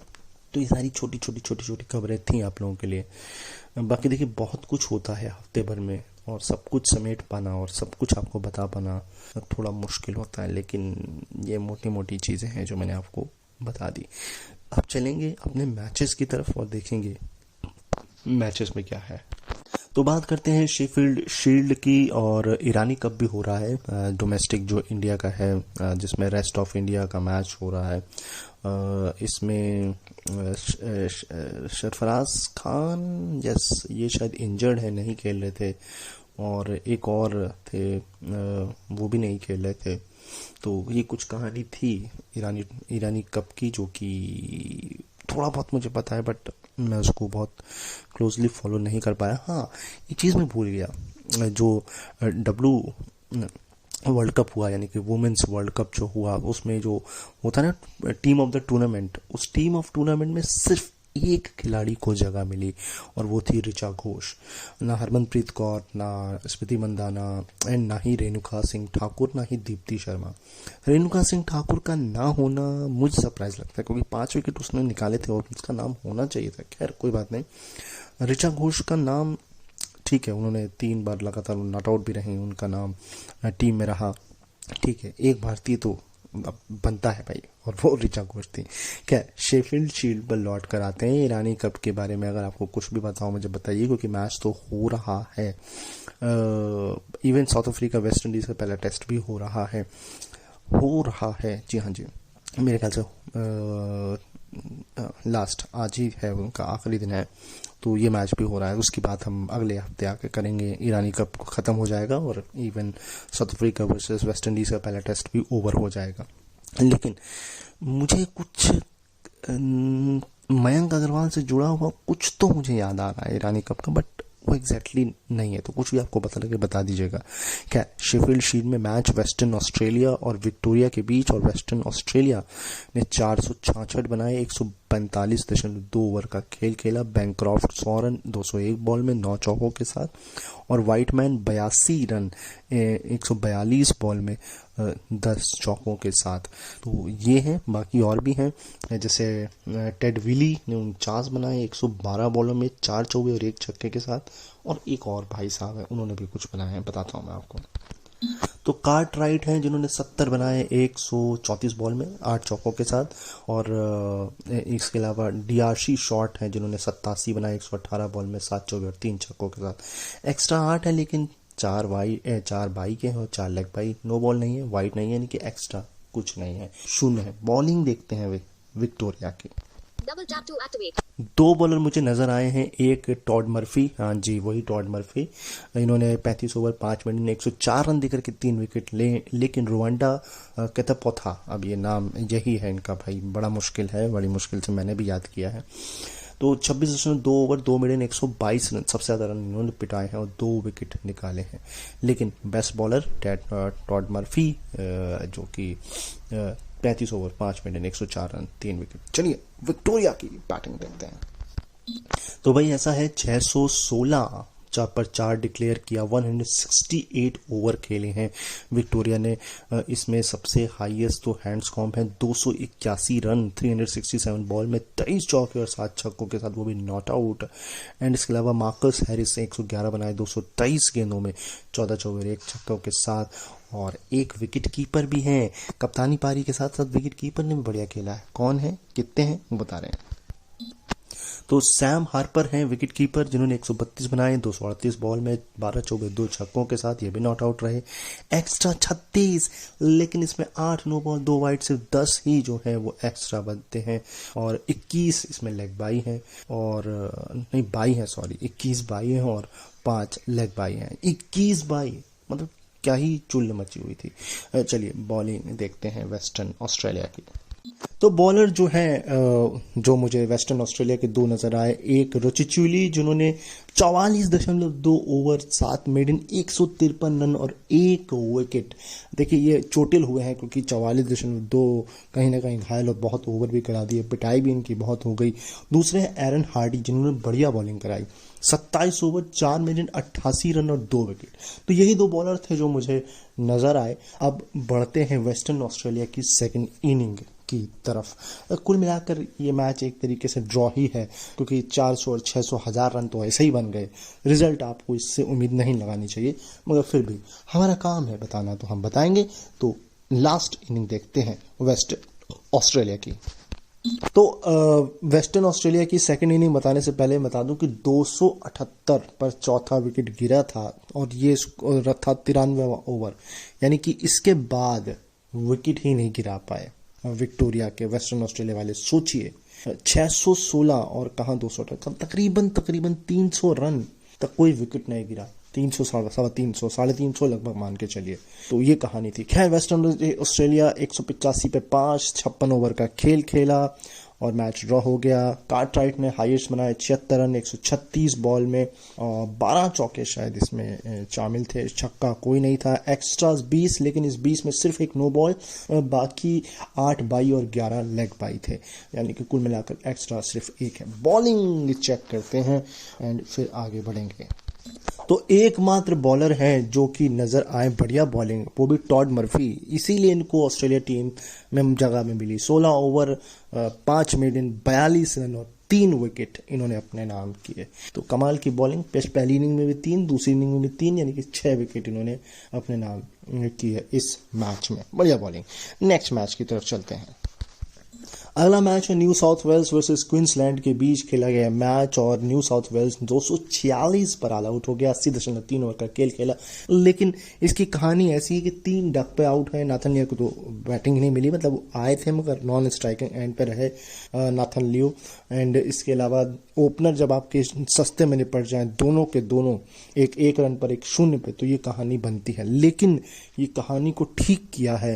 [SPEAKER 1] तो ये सारी छोटी छोटी खबरें थी आप लोगों के लिए। बाकी देखिए, बहुत कुछ होता है हफ्ते भर में, और सब कुछ समेट पाना और सब कुछ आपको बता पाना थोड़ा मुश्किल होता है, लेकिन ये मोटी मोटी चीज़ें हैं जो मैंने आपको बता दी। अब चलेंगे अपने मैचेस की तरफ और देखेंगे मैचेस में क्या है। तो बात करते हैं शेफील्ड शील्ड की, और ईरानी कप भी हो रहा है डोमेस्टिक जो इंडिया का है, जिसमें रेस्ट ऑफ इंडिया का मैच हो रहा है। इसमें सरफराज खान ये शायद इंजर्ड है, नहीं खेल रहे थे, और एक और थे वो भी नहीं खेल रहे थे। तो ये कुछ कहानी थी ईरानी कप की, जो कि थोड़ा बहुत मुझे पता है, बट मैं उसको बहुत क्लोजली फॉलो नहीं कर पाया। हाँ, एक चीज़ मैं भूल गया, जो वर्ल्ड कप हुआ, यानी कि वुमेन्स वर्ल्ड कप जो हुआ, उसमें जो होता है ना टीम ऑफ द टूर्नामेंट, उस टीम ऑफ टूर्नामेंट में सिर्फ एक खिलाड़ी को जगह मिली, और वो थी ऋचा घोष। ना हरमनप्रीत कौर, ना स्मृति मंदाना, एंड ना ही रेणुका सिंह ठाकुर, ना ही दीप्ति शर्मा। रेणुका सिंह ठाकुर का ना होना मुझे सरप्राइज लगता है, क्योंकि 5 विकेट उसने निकाले थे और उसका नाम होना चाहिए था। खैर कोई बात नहीं। ऋचा घोष का नाम ठीक है, उन्होंने 3 बार लगातार नॉट आउट भी रहे, उनका नाम टीम में रहा, ठीक है। एक भारतीय तो अब बनता है भाई, और वो ऋचा घोष थी। क्या शेफील्ड शील्ड पर लौट कर आते हैं। ईरानी कप के बारे में अगर आपको कुछ भी बताओ मुझे बताइए, क्योंकि मैच तो हो रहा है। Even south Africa West Indies का पहला टेस्ट भी हो रहा है। जी हाँ जी, मेरे ख्याल से लास्ट आज ही है, उनका आखिरी दिन है, तो ये मैच भी हो रहा है। उसकी बात हम अगले हफ्ते आके करेंगे। ईरानी कप ख़त्म हो जाएगा और even south Africa versus West Indies का पहला टेस्ट भी ओवर हो जाएगा। लेकिन मुझे कुछ मयंक अग्रवाल से जुड़ा हुआ कुछ तो मुझे याद आ रहा है ईरानी कप का, बट वो एग्जैक्टली नहीं है। तो कुछ भी आपको पता लगे बता दीजिएगा। क्या शेफील्ड शील्ड में मैच वेस्टर्न ऑस्ट्रेलिया और विक्टोरिया के बीच, और वेस्टर्न ऑस्ट्रेलिया ने 466 बनाए, 145.2 ओवर का खेल खेला। बैनक्रॉफ्ट 100 रन 201 बॉल में 9 चौकों के साथ, और वाइटमैन 82 रन 142 बॉल में 10 चौकों के साथ। तो ये हैं, बाकी और भी हैं, जैसे टेड विली ने 49 बनाए 112 बॉलों में 4 चौके और 1 छक्के के साथ, और एक और भाई साहब हैं, उन्होंने भी कुछ बनाए हैं, बताता हूँ मैं आपको। तो कार्टराइट हैं जिन्होंने 70 बनाए 134 बॉल में 8 चौकों के साथ, और इसके अलावा डीआरसी शॉर्ट हैं जिन्होंने 87 बनाए 118 बॉल में 7 चौके और 3 छक्कों के साथ। एक्स्ट्रा 8 है, लेकिन 4 बाई के हैं और 4 लेग बाई, नो बॉल नहीं है, वाइड नहीं है, यानी कि एक्स्ट्रा कुछ नहीं है, शून्य है। बॉलिंग देखते हैं विक्टोरिया की। दो बॉलर मुझे नजर आए हैं, एक टॉड मर्फी, हाँ जी वही टॉड मर्फी, इन्होंने 35 ओवर 5 मिनट में 104 रन देकर के 3 विकेट ले। लेकिन रुवांडा केतापोथा, अब ये नाम यही है इनका भाई, बड़ा मुश्किल है, बड़ी मुश्किल से मैंने भी याद किया है। तो 26.2 ओवर 2 मिनट में 122 रन, सबसे ज़्यादा रन इन्होंने पिटाए हैं और 2 विकेट निकाले हैं। लेकिन बेस्ट बॉलर टॉड मर्फी, जो कि 35 ओवर 5 मिनट में 104 रन 3 विकेट। चलिए विक्टोरिया की बैटिंग देखते हैं। तो भाई ऐसा है, 616 पर 4 डिक्लेयर किया, 168 ओवर खेले हैं विक्टोरिया ने। इसमें सबसे हाईएस्ट तो हैंड्स कॉम्प है 281 रन 367 बॉल में 23 चौके और 7 छक्कों के साथ, वो भी नॉट आउट। एंड इसके अलावा मार्कस हैरिस 111 बनाए 223 गेंदों में 14 चौके और 1 छक्कों के साथ, और एक विकेट कीपर भी हैं। कप्तानी पारी के साथ साथ विकेट कीपर ने भी बढ़िया खेला है। कौन है, कितने हैं, वो बता रहे हैं। तो सैम हार्पर हैं विकेट कीपर, जिन्होंने 132 बनाए 238 बॉल में 12 चौके 2 छक्कों के साथ, ये भी नॉट आउट रहे। एक्स्ट्रा 36, लेकिन इसमें 8 नो बॉल 2 वाइड, सिर्फ 10 ही जो है वो एक्स्ट्रा बनते हैं, और 21 इसमें लेग बाई हैं, और नहीं बाई है, सॉरी 21 बाई हैं और 5 लेग बाई हैं। 21 बाई मतलब क्या ही चुल्ल मची हुई थी। चलिए बॉलिंग देखते हैं वेस्टर्न ऑस्ट्रेलिया की। तो बॉलर जो है, जो मुझे वेस्टर्न ऑस्ट्रेलिया के 2 नजर आए, एक रुचिचुली जिन्होंने 44.2 ओवर 7 मेडन 153 रन और 1 विकेट। देखिए ये चोटिल हुए हैं क्योंकि 44.2 कहीं ना कहीं घायल और बहुत ओवर भी करा दिए, पिटाई भी इनकी बहुत हो गई। दूसरे हैं एरन हार्डी, जिन्होंने बढ़िया बॉलिंग कराई, 27 ओवर 4 मिनट 88 रन और 2 विकेट। तो यही 2 बॉलर थे जो मुझे नजर आए। अब बढ़ते हैं वेस्टर्न ऑस्ट्रेलिया की सेकंड इनिंग की तरफ। कुल मिलाकर ये मैच एक तरीके से ड्रॉ ही है, क्योंकि 400 और 600 हजार रन तो ऐसे ही बन गए। रिजल्ट आपको इससे उम्मीद नहीं लगानी चाहिए, मगर फिर भी हमारा काम है बताना, तो हम बताएंगे। तो लास्ट इनिंग देखते हैं वेस्ट ऑस्ट्रेलिया की। तो वेस्टर्न ऑस्ट्रेलिया की सेकंड इनिंग बताने से पहले बता दूं कि 278 पर चौथा विकेट गिरा था, और ये था 93वां ओवर, यानी कि इसके बाद विकेट ही नहीं गिरा पाए विक्टोरिया के वेस्टर्न ऑस्ट्रेलिया वाले। सोचिए 616 और कहाँ 278, तकरीबन 300 रन तक कोई विकेट नहीं गिरा। 300 350 लगभग मान के चलिए। तो ये कहानी थी। खैर वेस्टर्न ऑस्ट्रेलिया 185 पे 5 56 ओवर का खेल खेला और मैच ड्रॉ हो गया। कार्टराइट ने हाईएस्ट बनाए 76 रन 136 बॉल में, 12 चौके शायद इसमें शामिल थे, छक्का कोई नहीं था। एक्स्ट्रास 20, लेकिन इस 20 में सिर्फ एक नो बॉल, बाकी 8 बाई और 11 लेग बाई थे, यानी कि कुल मिलाकर एक्स्ट्रा सिर्फ एक है। बॉलिंग चेक करते हैं एंड फिर आगे बढ़ेंगे। तो एकमात्र बॉलर हैं जो कि नजर आए बढ़िया बॉलिंग, वो भी टॉड मर्फी, इसीलिए इनको ऑस्ट्रेलिया टीम में जगह में मिली। 16 ओवर 5 मेडन 42 रन और 3 विकेट इन्होंने अपने नाम किए। तो कमाल की बॉलिंग, पहली इनिंग में भी 3, दूसरी इनिंग में भी 3, यानी कि 6 विकेट इन्होंने अपने नाम की है इस मैच में। बढ़िया बॉलिंग। नेक्स्ट मैच की तरफ चलते हैं। अगला मैच है New South Wales versus Queensland के बीच खेला गया मैच और न्यू साउथ वेल्स 246 पर ऑल आउट हो गया। 80.3 ओवर का खेल खेला, लेकिन इसकी कहानी ऐसी है कि 3 डक पे आउट है। नाथन लियो को तो बैटिंग नहीं मिली, मतलब आए थे मगर नॉन स्ट्राइकिंग एंड पे रहे नाथन लियो। एंड इसके अलावा ओपनर जब आपके सस्ते में निपट जाएं दोनों के दोनों, एक रन पर 1-0 पे, तो ये कहानी बनती है। लेकिन ये कहानी को ठीक किया है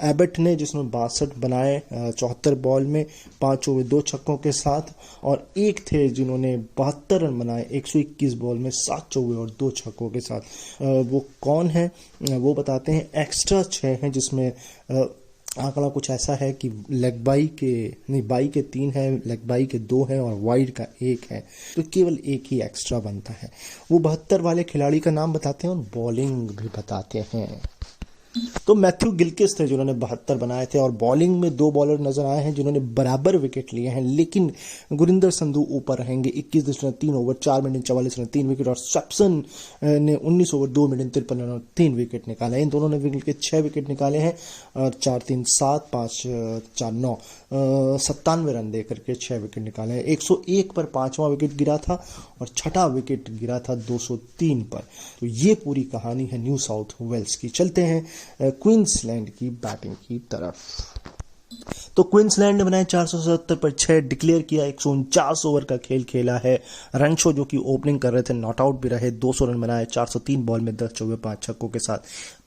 [SPEAKER 1] एबट ने, जिसने 62 बनाए 74 बॉल में, 5 ओवर 2 छक्कों के साथ, और एक थे जिन्होंने 72 रन बनाए 121 बॉल में 7 चौके और 2 छक्कों के साथ। वो कौन है वो बताते हैं। एक्स्ट्रा 6 हैं, जिसमें आंकड़ा कुछ ऐसा है कि लेग बाई के नहीं, बाई के 3 है, लेग बाई के 2 है और वाइड का 1 है, तो केवल 1 ही एक्स्ट्रा बनता है। वो 72 वाले खिलाड़ी का नाम बताते हैं और बॉलिंग भी बताते हैं। तो मैथ्यू गिलक्रिस्ट थे जिन्होंने 72 बनाए थे, और बॉलिंग में 2 बॉलर नजर आए हैं जिन्होंने बराबर विकेट लिए हैं, लेकिन गुरिंदर संधू ऊपर रहेंगे। 21.3 ओवर 4 मिनट 44 रन 3 विकेट, और स्वैप्सन ने 19 ओवर 2 मिनट 53 रन और 3 विकेट निकाले। इन दोनों ने विकेट के 6 विकेट निकाले हैं, और 4-3 7 5 4 9 97 रन दे करके 6 विकेट निकाले हैं। 101 पर 5वां विकेट गिरा था और 6ठा विकेट गिरा था 203 पर। तो ये पूरी कहानी है न्यू साउथ वेल्स की। चलते हैं क्वींसलैंड की बैटिंग की तरफ। तो क्वींसलैंड ने बनाए 477 पर 6 डिक्लेयर किया, 149 ओवर का खेल खेला है। रनशो जो कि ओपनिंग कर रहे थे नॉट आउट भी रहे, 200 रन बनाए 403 बॉल में 10 चौके 5 छक्कों के साथ।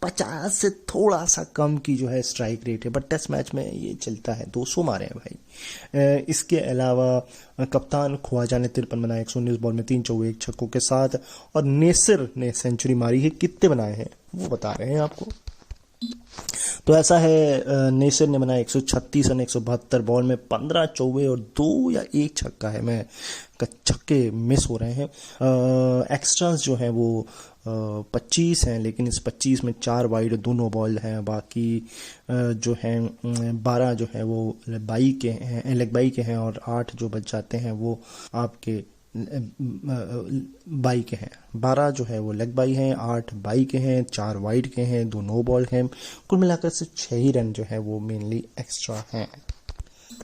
[SPEAKER 1] 50 से थोड़ा सा कम की जो है स्ट्राइक रेट है, बट टेस्ट मैच में ये चलता है, 200 मारे हैं भाई। इसके अलावा कप्तान ख्वाजा ने 53 बनाए 119 बॉल में 3 चौके 1 छक्कों के साथ, और नेसर ने सेंचुरी मारी है। कितने बनाए हैं वो बता रहे हैं आपको। तो ऐसा है, नेसर ने बनाया 136 रन 172 बॉल में 15 चौके और 2 या 1 छक्का है, मैं छक्के मिस हो रहे हैं। एक्स्ट्रास जो है वो 25 हैं, लेकिन इस 25 में 4 वाइड 2 नो बॉल हैं, बाकी जो हैं 12 जो है वो बाई के हैं, लेग बाई के हैं, और 8 जो बच जाते हैं वो आपके बाई के हैं। 12 जो है वो लेग बाई हैं, 8 बाई के हैं, 4 वाइड के हैं, 2 नो बॉल हैं। कुल मिलाकर से 6 ही रन जो है वो मेनली एक्स्ट्रा हैं।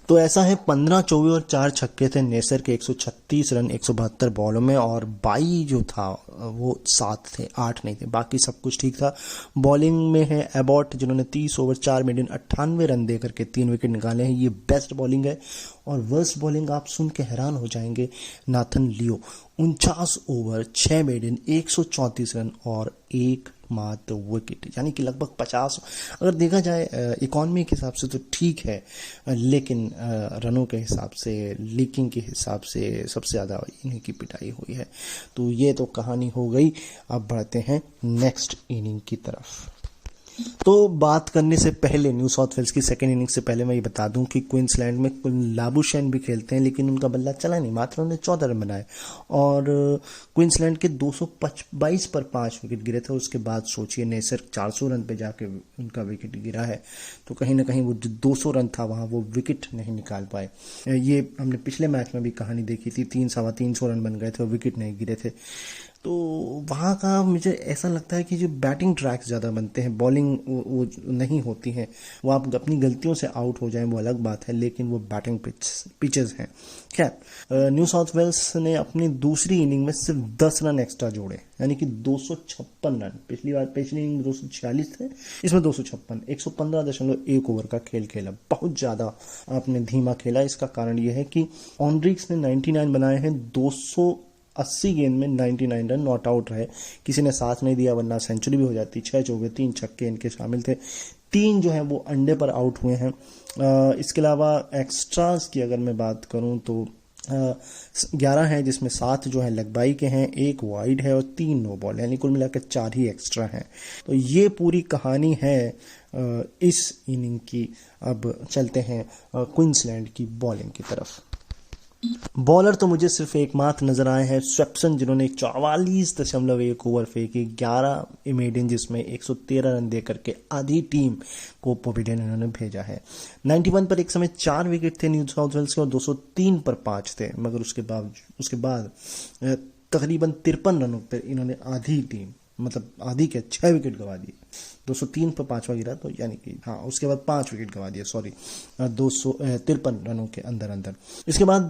[SPEAKER 1] तो ऐसा है, 15 चौके और 4 छक्के थे नेसर के 136 रन 172 बॉलों में, और बाई जो था वो 7 थे, 8 नहीं थे, बाकी सब कुछ ठीक था। बॉलिंग में है एबॉट जिन्होंने 30 ओवर 4 मिनट 98 रन दे करके 3 विकेट निकाले हैं। ये बेस्ट बॉलिंग है। और वर्स्ट बॉलिंग आप सुन के हैरान हो जाएंगे, नाथन लियो 49 ओवर 6 मेडन 134 रन और 1 मात्र विकेट, यानी कि लगभग 50। अगर देखा जाए इकॉनमी के हिसाब से तो ठीक है, लेकिन रनों के हिसाब से, लीकिंग के हिसाब से सबसे ज़्यादा इन्हीं की पिटाई हुई है। तो ये तो कहानी हो गई। अब बढ़ते हैं नेक्स्ट इनिंग की तरफ। तो बात करने से पहले न्यू साउथ वेल्स की सेकेंड इनिंग से पहले मैं ये बता दूं कि क्वींसलैंड में लाबुशैन भी खेलते हैं, लेकिन उनका बल्ला चला नहीं, मात्र उन्होंने 14 रन बनाए। और क्वींसलैंड के 222 पर 5 विकेट गिरे थे। उसके बाद सोचिए नेसर 400 रन पे जाके उनका विकेट गिरा है, तो कहीं ना कहीं वो जो 200 रन था वहाँ वो विकेट नहीं निकाल पाए। ये हमने पिछले मैच में भी कहानी देखी थी, 300-350 रन बन गए थे और विकेट नहीं गिरे थे। तो वहाँ का मुझे ऐसा लगता है कि जो बैटिंग ट्रैक्स ज़्यादा बनते हैं, बॉलिंग वो नहीं होती हैं। वो आप अपनी गलतियों से आउट हो जाएं वो अलग बात है, लेकिन वो बैटिंग पिचेस हैं। खैर, न्यू साउथ वेल्स ने अपनी दूसरी इनिंग में सिर्फ 10 रन एक्स्ट्रा जोड़े, यानी कि 256 रन। पिछली इनिंग 246 थे, इसमें 256, 115.1 ओवर का खेल खेला। बहुत ज़्यादा आपने धीमा खेला। इसका कारण यह है कि ऑनड्रिक्स ने 99 बनाए हैं, 280 गेंद में 99 रन नॉट आउट रहे। किसी ने साथ नहीं दिया, वरना सेंचुरी भी हो जाती। 6 चौके 3 छक्के इनके शामिल थे। 3 जो है वो अंडे पर आउट हुए हैं। इसके अलावा एक्स्ट्रास की अगर मैं बात करूं तो 11 हैं, जिसमें 7 जो है लेग बाई के हैं, 1 वाइड है और 3 नो बॉल, यानी कुल मिलाकर 4 ही एक्स्ट्रा हैं। तो ये पूरी कहानी है इस इनिंग की। अब चलते हैं क्वींसलैंड की बॉलिंग की तरफ। बॉलर तो मुझे सिर्फ एकमात्र नजर आए हैं, स्वैप्सन, जिन्होंने 44.1 ओवर फेंके, 11 इमेडियन, जिसमें 113 रन दे करके आधी टीम को पवेलियन इन्होंने भेजा है। 91 पर एक समय 4 विकेट थे न्यू साउथ वेल्स के और 203 पर 5 थे, मगर उसके बाद तकरीबन 53 रनों पर इन्होंने आधी टीम, मतलब आधी के 6 विकेट गंवा दिए। 203 पर पांचवा गिरा, तो यानी कि हाँ उसके बाद 5 विकेट गंवा दिया, सॉरी 253 रनों के अंदर अंदर। इसके बाद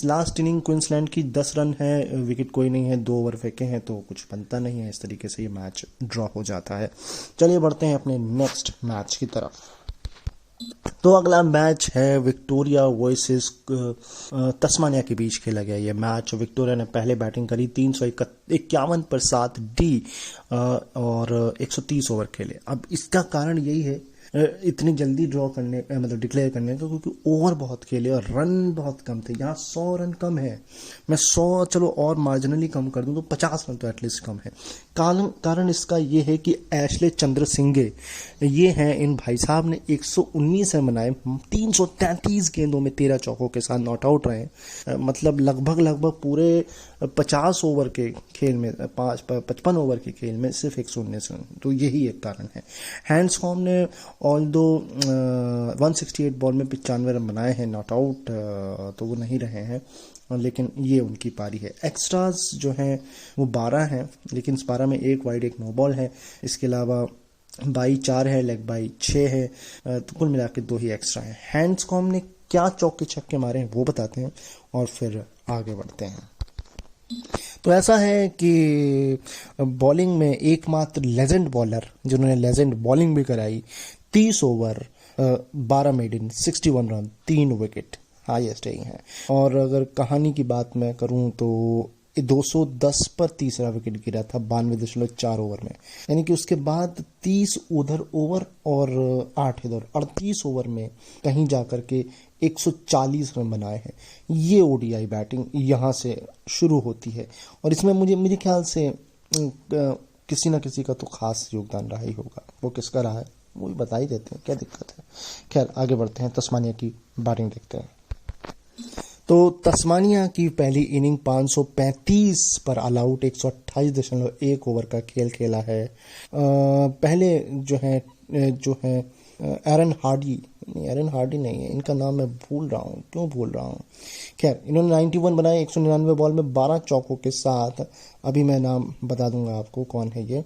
[SPEAKER 1] लास्ट इनिंग क्वींसलैंड की 10 रन है, विकेट कोई नहीं है, 2 ओवर फेंके हैं, तो कुछ बनता नहीं है। इस तरीके से ये मैच ड्रॉ हो जाता है। चलिए बढ़ते हैं अपने नेक्स्ट मैच की तरफ। तो अगला मैच है विक्टोरिया वर्सेस तस्मानिया के बीच खेला गया ये मैच। विक्टोरिया ने पहले बैटिंग करी, 351 पर 7 डी और 130 ओवर खेले। अब इसका कारण यही है इतनी जल्दी ड्रॉ करने मतलब डिक्लेयर करने का, क्योंकि ओवर बहुत खेले और रन बहुत कम थे। यहाँ 100 रन कम है, मैं 100 चलो और मार्जिनली कम कर दूं तो 50 रन तो एटलीस्ट कम है। कारण इसका ये है कि एशले चंद्र सिंगे ये हैं, इन भाई साहब ने 119 रन बनाए, 333 गेंदों में 13 चौकों के साथ नॉट आउट रहे। मतलब लगभग पूरे 50 ओवर के खेल में 55 ओवर के खेल में सिर्फ 119 रन, तो यही एक कारण है। हैंड्सकॉम्ब ने ऑल्दो 168 बॉल में 95 रन बनाए हैं, नॉट आउट तो वो नहीं रहे हैं, लेकिन ये उनकी पारी है। एक्स्ट्राज जो हैं वो 12 हैं, लेकिन इस 12 में 1 वाइड 1 नो बॉल है। इसके अलावा बाई 4 है, लेग बाई 6 है, तो कुल मिला के 2 ही एक्स्ट्रा हैं। हैंड्सकॉम्ब ने क्या चौके छक्के मारे हैं वो बताते हैं और फिर आगे बढ़ते हैं। तो ऐसा है कि बॉलिंग में एकमात्र लेजेंड बॉलर जिन्होंने लेजेंड बॉलिंग भी कराई, 30 over 12 maiden 61 run 3 wicket highest यही है। और अगर कहानी की बात मैं करूं तो 210 पर तीसरा विकेट गिरा था 92.4 ओवर में, यानी कि उसके बाद 30 उधर ओवर और 8 इधर 38 ओवर में कहीं जाकर के 140 रन बनाए हैं। ये ओडीआई बैटिंग यहाँ से शुरू होती है और इसमें मेरे ख्याल से किसी ना किसी का तो खास योगदान रहा ही होगा। वो किसका रहा है वो भी बता ही देते हैं, क्या दिक्कत है। खैर आगे बढ़ते हैं, तस्मानिया की बैटिंग देखते हैं। तो तस्मानिया की पहली इनिंग 535 पर ऑल आउट 128.1 ओवर का खेल खेला है। पहले जो है एरन हार्डी नहीं है, इनका नाम मैं भूल रहा हूँ। खैर इन्होंने 91 बनाए 199 बॉल में 12 चौकों के साथ। अभी मैं नाम बता दूंगा आपको कौन है ये।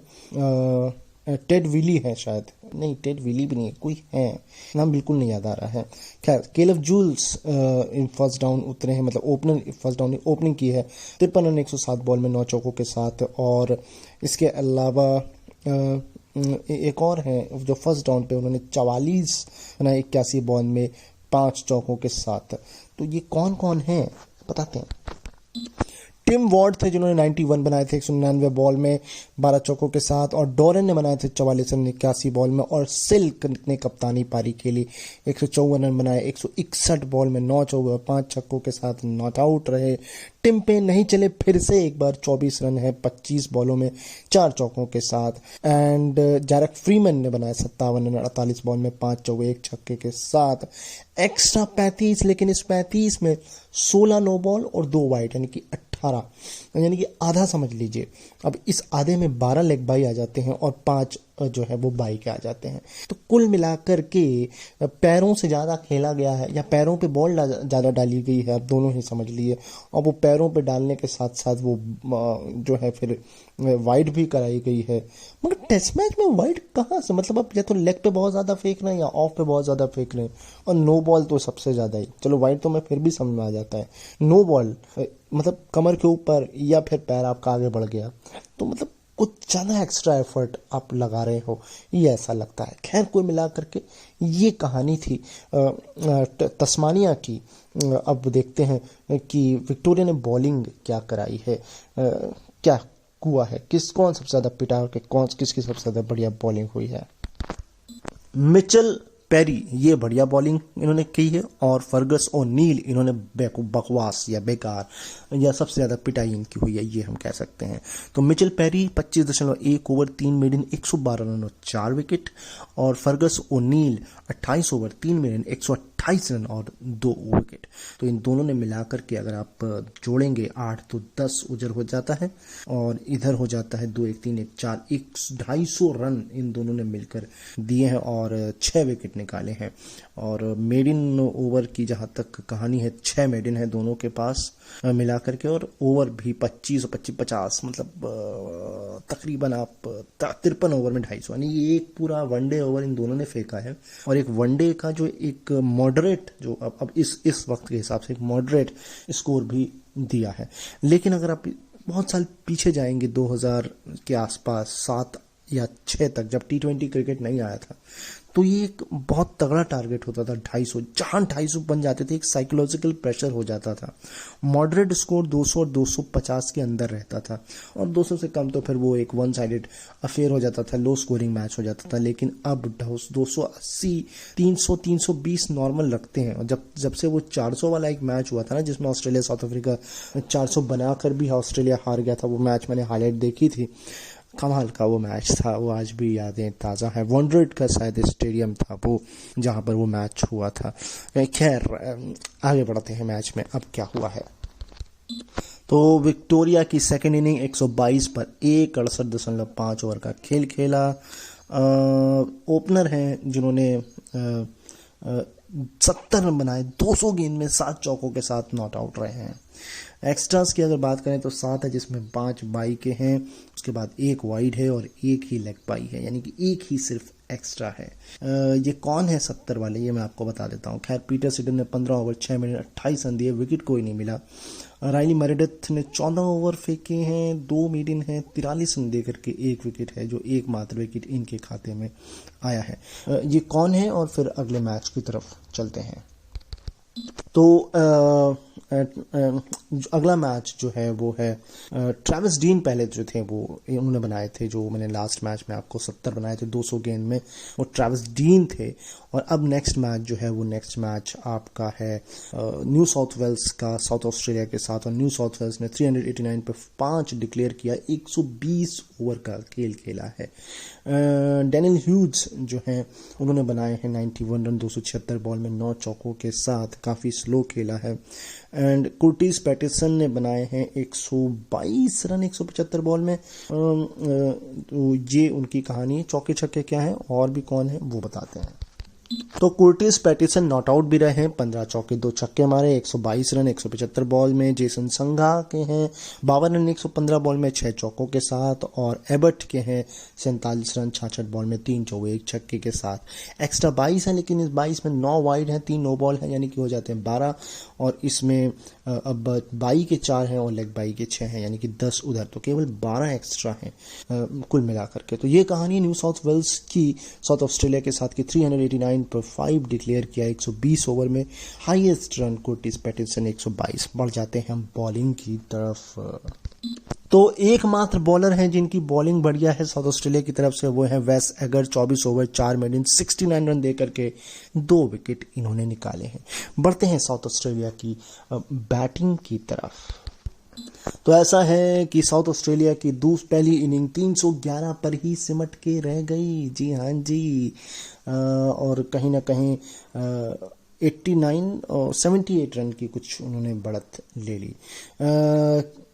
[SPEAKER 1] टेड विली है शायद, नहीं टेड विली भी नहीं है, कोई है, नाम बिल्कुल नहीं याद आ रहा है। खैर केलव जूल्स फर्स्ट डाउन उतरे हैं, मतलब ओपनर फर्स्ट डाउन ओपनिंग की है 53 रन 107 बॉल में 9 चौकों के साथ। और इसके अलावा एक और है जो फर्स्ट डाउन पे उन्होंने 44 बनाए 81 बॉल में 5 चौकों के साथ। तो ये कौन कौन है बताते हैं। टिम वॉर्ड थे जिन्होंने 91 बनाए थे 199 बॉल में 12 चौकों के साथ, और डोरन ने बनाए थे 44 रन 81 बॉल में, और सिल्क ने कप्तानी पारी खेली 154 रन बनाए 161 बॉल में 9 चौके 5 छक्कों के साथ नॉट आउट रहे। टिम पेन नहीं चले, फिर से एक बार 24 रन है 25 बॉलों में 4 चौकों के साथ। एंड जैरक फ्रीमैन ने बनाया 57 रन 48 बॉल में 5 चौके 1 छक्के के साथ। एक्स्ट्रा 35, लेकिन इस 35 में 16 नो बॉल और 2 वाइड, यानी कि 18, यानी कि आधा समझ लीजिए। अब इस आधे में 12 लेग बाई आ जाते हैं और 5 जो है वो बाई के आ जाते हैं। तो कुल मिलाकर के पैरों से ज़्यादा खेला गया है, या पैरों पे बॉल ज़्यादा डाली गई है, आप दोनों ही समझ लिए। और वो पैरों पे डालने के साथ साथ वो जो है फिर वाइड भी कराई गई है। मगर टेस्ट मैच में वाइड कहाँ से, मतलब आप या तो लेग पे बहुत ज़्यादा फेंक रहे हैं या ऑफ पे बहुत ज़्यादा फेंक रहे हैं, और नो बॉल तो सबसे ज़्यादा ही। चलो वाइड तो मैं फिर भी समझ में आ जाता है, नो बॉल मतलब कमर के ऊपर या फिर पैर आपका आगे बढ़ गया, तो मतलब कुछ ज़्यादा एक्स्ट्रा एफर्ट आप लगा रहे हो, ये ऐसा लगता है। खैर कोई मिला करके ये कहानी थी तस्मानिया की। अब देखते हैं कि विक्टोरिया ने बॉलिंग क्या कराई है, क्या हुआ है, कौन सबसे ज़्यादा पिटा के किसकी सबसे ज़्यादा बढ़िया बॉलिंग हुई है। मिचेल पेरी ये बढ़िया बॉलिंग इन्होंने की है, और फर्गस ओनील इन्होंने बकवास या बेकार या सबसे ज़्यादा पिटाई इनकी हुई है, ये हम कह सकते हैं। तो Mitchell Perry 25.1 over 3 maiden 112 run और 4 विकेट, और Fergus O'Neill 28 over 3 maiden 28 run और 2 विकेट। तो इन दोनों ने मिलाकर के अगर आप जोड़ेंगे 8 तो 10 उजर हो जाता है, और इधर हो जाता है 2 1 3 1 4 250 रन इन दोनों ने मिलकर दिए हैं और 6 विकेट निकाले हैं। और मेडिन ओवर की जहां तक कहानी है, 6 मेडिन है दोनों के पास मिलाकर के, और ओवर भी 25 और 25 50, मतलब तकरीबन आप 53 ओवर में 250, यानी ये एक पूरा वनडे ओवर इन दोनों ने फेंका है। और एक वनडे का जो एक मॉडरेट, जो अब इस वक्त के हिसाब से एक मॉडरेट स्कोर भी दिया है। लेकिन अगर आप बहुत साल पीछे जाएंगे, 2000 के आसपास 7 या 6 तक, जब T20 क्रिकेट नहीं आया था, तो ये एक बहुत तगड़ा टारगेट होता था 250। जहां 250 बन जाते थे एक साइकोलॉजिकल प्रेशर हो जाता था। मॉडरेट स्कोर 200 और 250 के अंदर रहता था, और 200 से कम तो फिर वो एक वन साइडेड अफेयर हो जाता था, लो स्कोरिंग मैच हो जाता था। लेकिन अब 280, 300, 320 नॉर्मल रखते हैं। और जब से वो 400 वाला एक मैच हुआ था ना, जिसमें ऑस्ट्रेलिया साउथ अफ्रीका 400 बनाकर भी ऑस्ट्रेलिया हार गया था, वो मैच मैंने हाईलाइट देखी थी, कमाल का वो मैच था, वो आज भी यादें ताज़ा है। वॉन्ड्रेड का शायद स्टेडियम था वो, जहां पर वो मैच हुआ था। खैर, आगे बढ़ते हैं मैच में, अब क्या हुआ है। तो विक्टोरिया की सेकेंड इनिंग 122 पर 1 68.5 ओवर का खेल खेला। ओपनर हैं जिन्होंने 70 रन बनाए, 200 गेंद में 7 चौकों के साथ नॉट आउट रहे हैं। एक्स्ट्रास की अगर बात करें तो 7 है, जिसमें 5 बाई के हैं, उसके बाद 1 वाइड है और 1 ही लेग बाई है, यानी कि 1 ही सिर्फ एक्स्ट्रा है। ये कौन है 70 वाले, ये मैं आपको बता देता हूँ। खैर, पीटर सिडन ने 15 ओवर 6 मिनट 28 रन दिए, विकेट कोई नहीं मिला। राइली मेरेडिथ ने 14 ओवर फेंके हैं, 2 मीडियन हैं, 43 रन देकर के 1 विकेट है, जो एकमात्र विकेट इनके खाते में आया है। ये कौन है, और फिर अगले मैच की तरफ चलते हैं। तो अगला मैच जो है वो है ट्रेविस डीन। पहले जो थे वो उन्होंने बनाए थे, जो मैंने लास्ट मैच में आपको 70 बनाए थे 200 गेंद में, वो ट्रेविस डीन थे। और अब नेक्स्ट मैच जो है वो नेक्स्ट मैच आपका है न्यू साउथ वेल्स का साउथ ऑस्ट्रेलिया के साथ। और न्यू साउथ वेल्स ने 389 पे 5 डिक्लेयर किया, 120 ओवर का खेल खेला है। डैनियल ह्यूज जो हैं उन्होंने बनाए हैं 91 रन 276 बॉल में 9 चौकों के साथ, काफ़ी स्लो खेला है। एंड कुर्टिस पैटिसन ने बनाए हैं 122 रन 175 बॉल में। तो ये उनकी कहानी है। चौके छक्के क्या है और भी कौन है वो बताते हैं। तो कुर्टिस पैटिसन नॉट आउट भी रहे हैं, 15 चौके 2 छक्के मारे, 122 रन 175 बॉल में। जेसन संघा के हैं 52 रन 115 बॉल में 6 चौकों के साथ। और एबर्ट के हैं 47 रन 66 बॉल में 3 चौके 1 छक्के के साथ। एक्स्ट्रा 22 है, लेकिन इस 22 में 9 वाइड हैं, 3 नो बॉल हैं, यानी कि हो जाते हैं 12। और इसमें अब बाई के 4 हैं और लेग बाई के 6 हैं, यानी कि 10 उधर, तो केवल 12 एक्स्ट्रा हैं कुल मिलाकर के। तो ये कहानी न्यू साउथ वेल्स की साउथ ऑस्ट्रेलिया के साथ की 389 पर 5 डिक्लेयर किया 120 ओवर में। Highest run Curtis Patterson 122। बढ़ जाते हैं हम बॉलिंग की तरफ। तो एकमात्र बॉलर हैं जिनकी बॉलिंग बढ़िया है साउथ ऑस्ट्रेलिया की तरफ से, वो है वेस एगर। 24 ओवर 4 मेडिन 69 रन देकर के 2 विकेट इन्होंने निकाले हैं। बढ़ते हैं साउथ ऑस्ट्रेलिया की बैटिंग की तरफ। तो ऐसा है कि साउथ ऑस्ट्रेलिया की पहली इनिंग 311 पर ही सिमट के रह गई। जी हाँ जी। और कहीं ना कहीं 89 और 78 रन की कुछ उन्होंने बढ़त ले ली।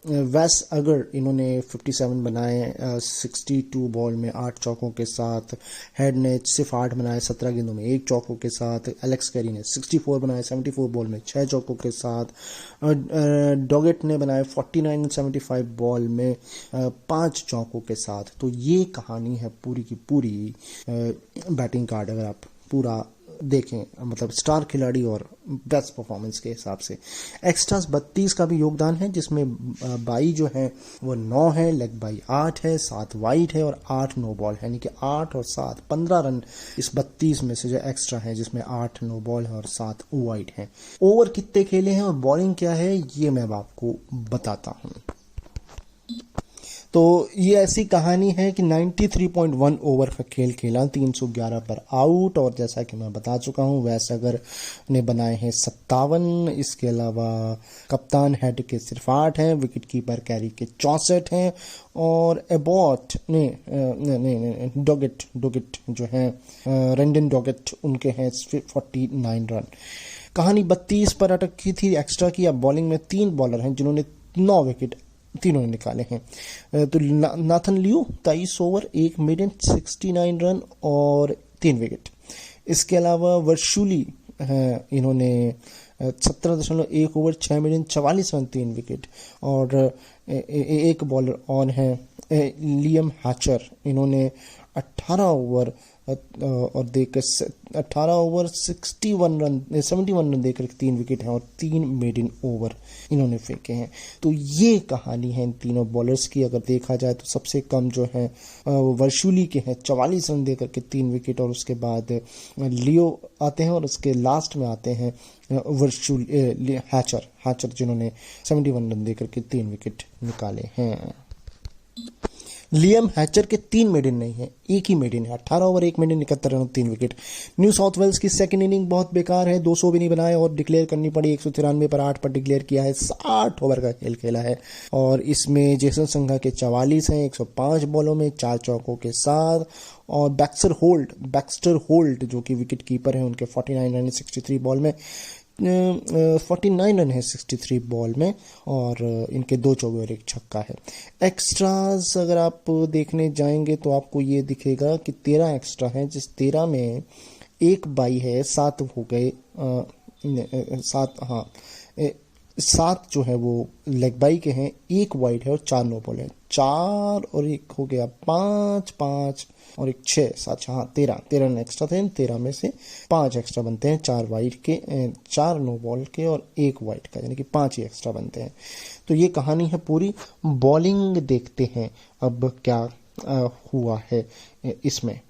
[SPEAKER 1] वेस अगर इन्होंने 57 बनाए 62 बॉल में 8 चौकों के साथ। हेड ने सिर्फ 8 बनाए 17 गेंदों में 1 चौकों के साथ। एलेक्स कैरी ने 64 बनाए 74 बॉल में 6 चौकों के साथ। डॉगेट ने बनाए 49 75 बॉल में 5 चौकों के साथ। तो ये कहानी है पूरी की पूरी बैटिंग कार्ड, अगर आप पूरा देखें, मतलब स्टार खिलाड़ी और बेस्ट परफॉर्मेंस के हिसाब से। एक्स्ट्रास 32 का भी योगदान है, जिसमें बाई जो है वो 9 है, लेग बाई 8 है, 7 वाइड है और 8 नो बॉल है, यानी कि 8 और 7 15 रन इस 32 में से जो एक्स्ट्रा है, जिसमें 8 नो बॉल है और 7 वाइड है। ओवर कितने खेले हैं और बॉलिंग क्या है ये मैं आपको बताता हूँ। तो ये ऐसी कहानी है कि 93.1 ओवर का खेल खेला, 311 पर आउट, और जैसा कि मैं बता चुका हूँ वैसगर ने बनाए हैं 57। इसके अलावा कप्तान हेड के सिर्फ 8 हैं, विकेट कीपर कैरी के 64 हैं, और एबॉट ने डोगेट जो हैं रेंडन डोगेट, उनके हैं 49 रन। कहानी 32 पर अटकी थी। एक्स्ट्रा की अब बॉलिंग में 3 बॉलर हैं जिन्होंने 9 विकेट तीनों ने निकाले हैं। तो नाथन लियो 23 ओवर 1 मिनट 69 रन और 3 विकेट। इसके अलावा वर्शुली इन्होंने 17.1 ओवर 6 मिनट 44 रन 3 विकेट। और एक बॉलर और है लियम हैचर, इन्होंने 18 ओवर और देकर 18 ओवर 71 रन देकर 3 विकेट हैं और 3 मेडन ओवर इन्होंने फेंके हैं। तो ये कहानी है इन तीनों बॉलर्स की। अगर देखा जाए तो सबसे कम जो है वो वर्शुली के हैं 44 रन देकर के 3 विकेट, और उसके बाद लियो आते हैं, और उसके लास्ट में आते हैं हैचर जिन्होंने 71 रन देकर के 3 विकेट निकाले हैं। लियम हैचर के 3 मेडन नहीं है, एक ही मेडन है, 18 over 1 minute 71 run 3 wicket. New South Wales की सेकंड इनिंग बहुत बेकार है, 200 भी नहीं बनाए और डिक्लेयर करनी पड़ी, 193 पर 8 पर डिक्लेयर किया है, 60 ओवर का खेल खेला है। और इसमें जेसन संघा के 44 हैं 105 बॉलों में 4 चौकों के साथ, और बैक्स्टर होल्ड जो कि विकेट कीपर हैं उनके 49 रन 63 बॉल में 49 रन है 63 बॉल में, और इनके 2 चौके और 1 छक्का है। एक्स्ट्राज अगर आप देखने जाएंगे तो आपको ये दिखेगा कि 13 एक्स्ट्रा है, जिस 13 में 1 बाई है, 7 हो गए, 7 जो है वो लेग बाई के हैं, 1 वाइड है और 4 नो बॉल है, 4 और 1 हो गया 5 और 1 6 7 हाँ 13 रन एक्स्ट्रा थे। 13 में से 5 एक्स्ट्रा बनते हैं, 4 वाइड के, 4 नो बॉल के और 1 वाइड का, यानी कि 5 ही एक्स्ट्रा बनते हैं। तो ये कहानी है पूरी। बॉलिंग देखते हैं अब क्या हुआ है इसमें।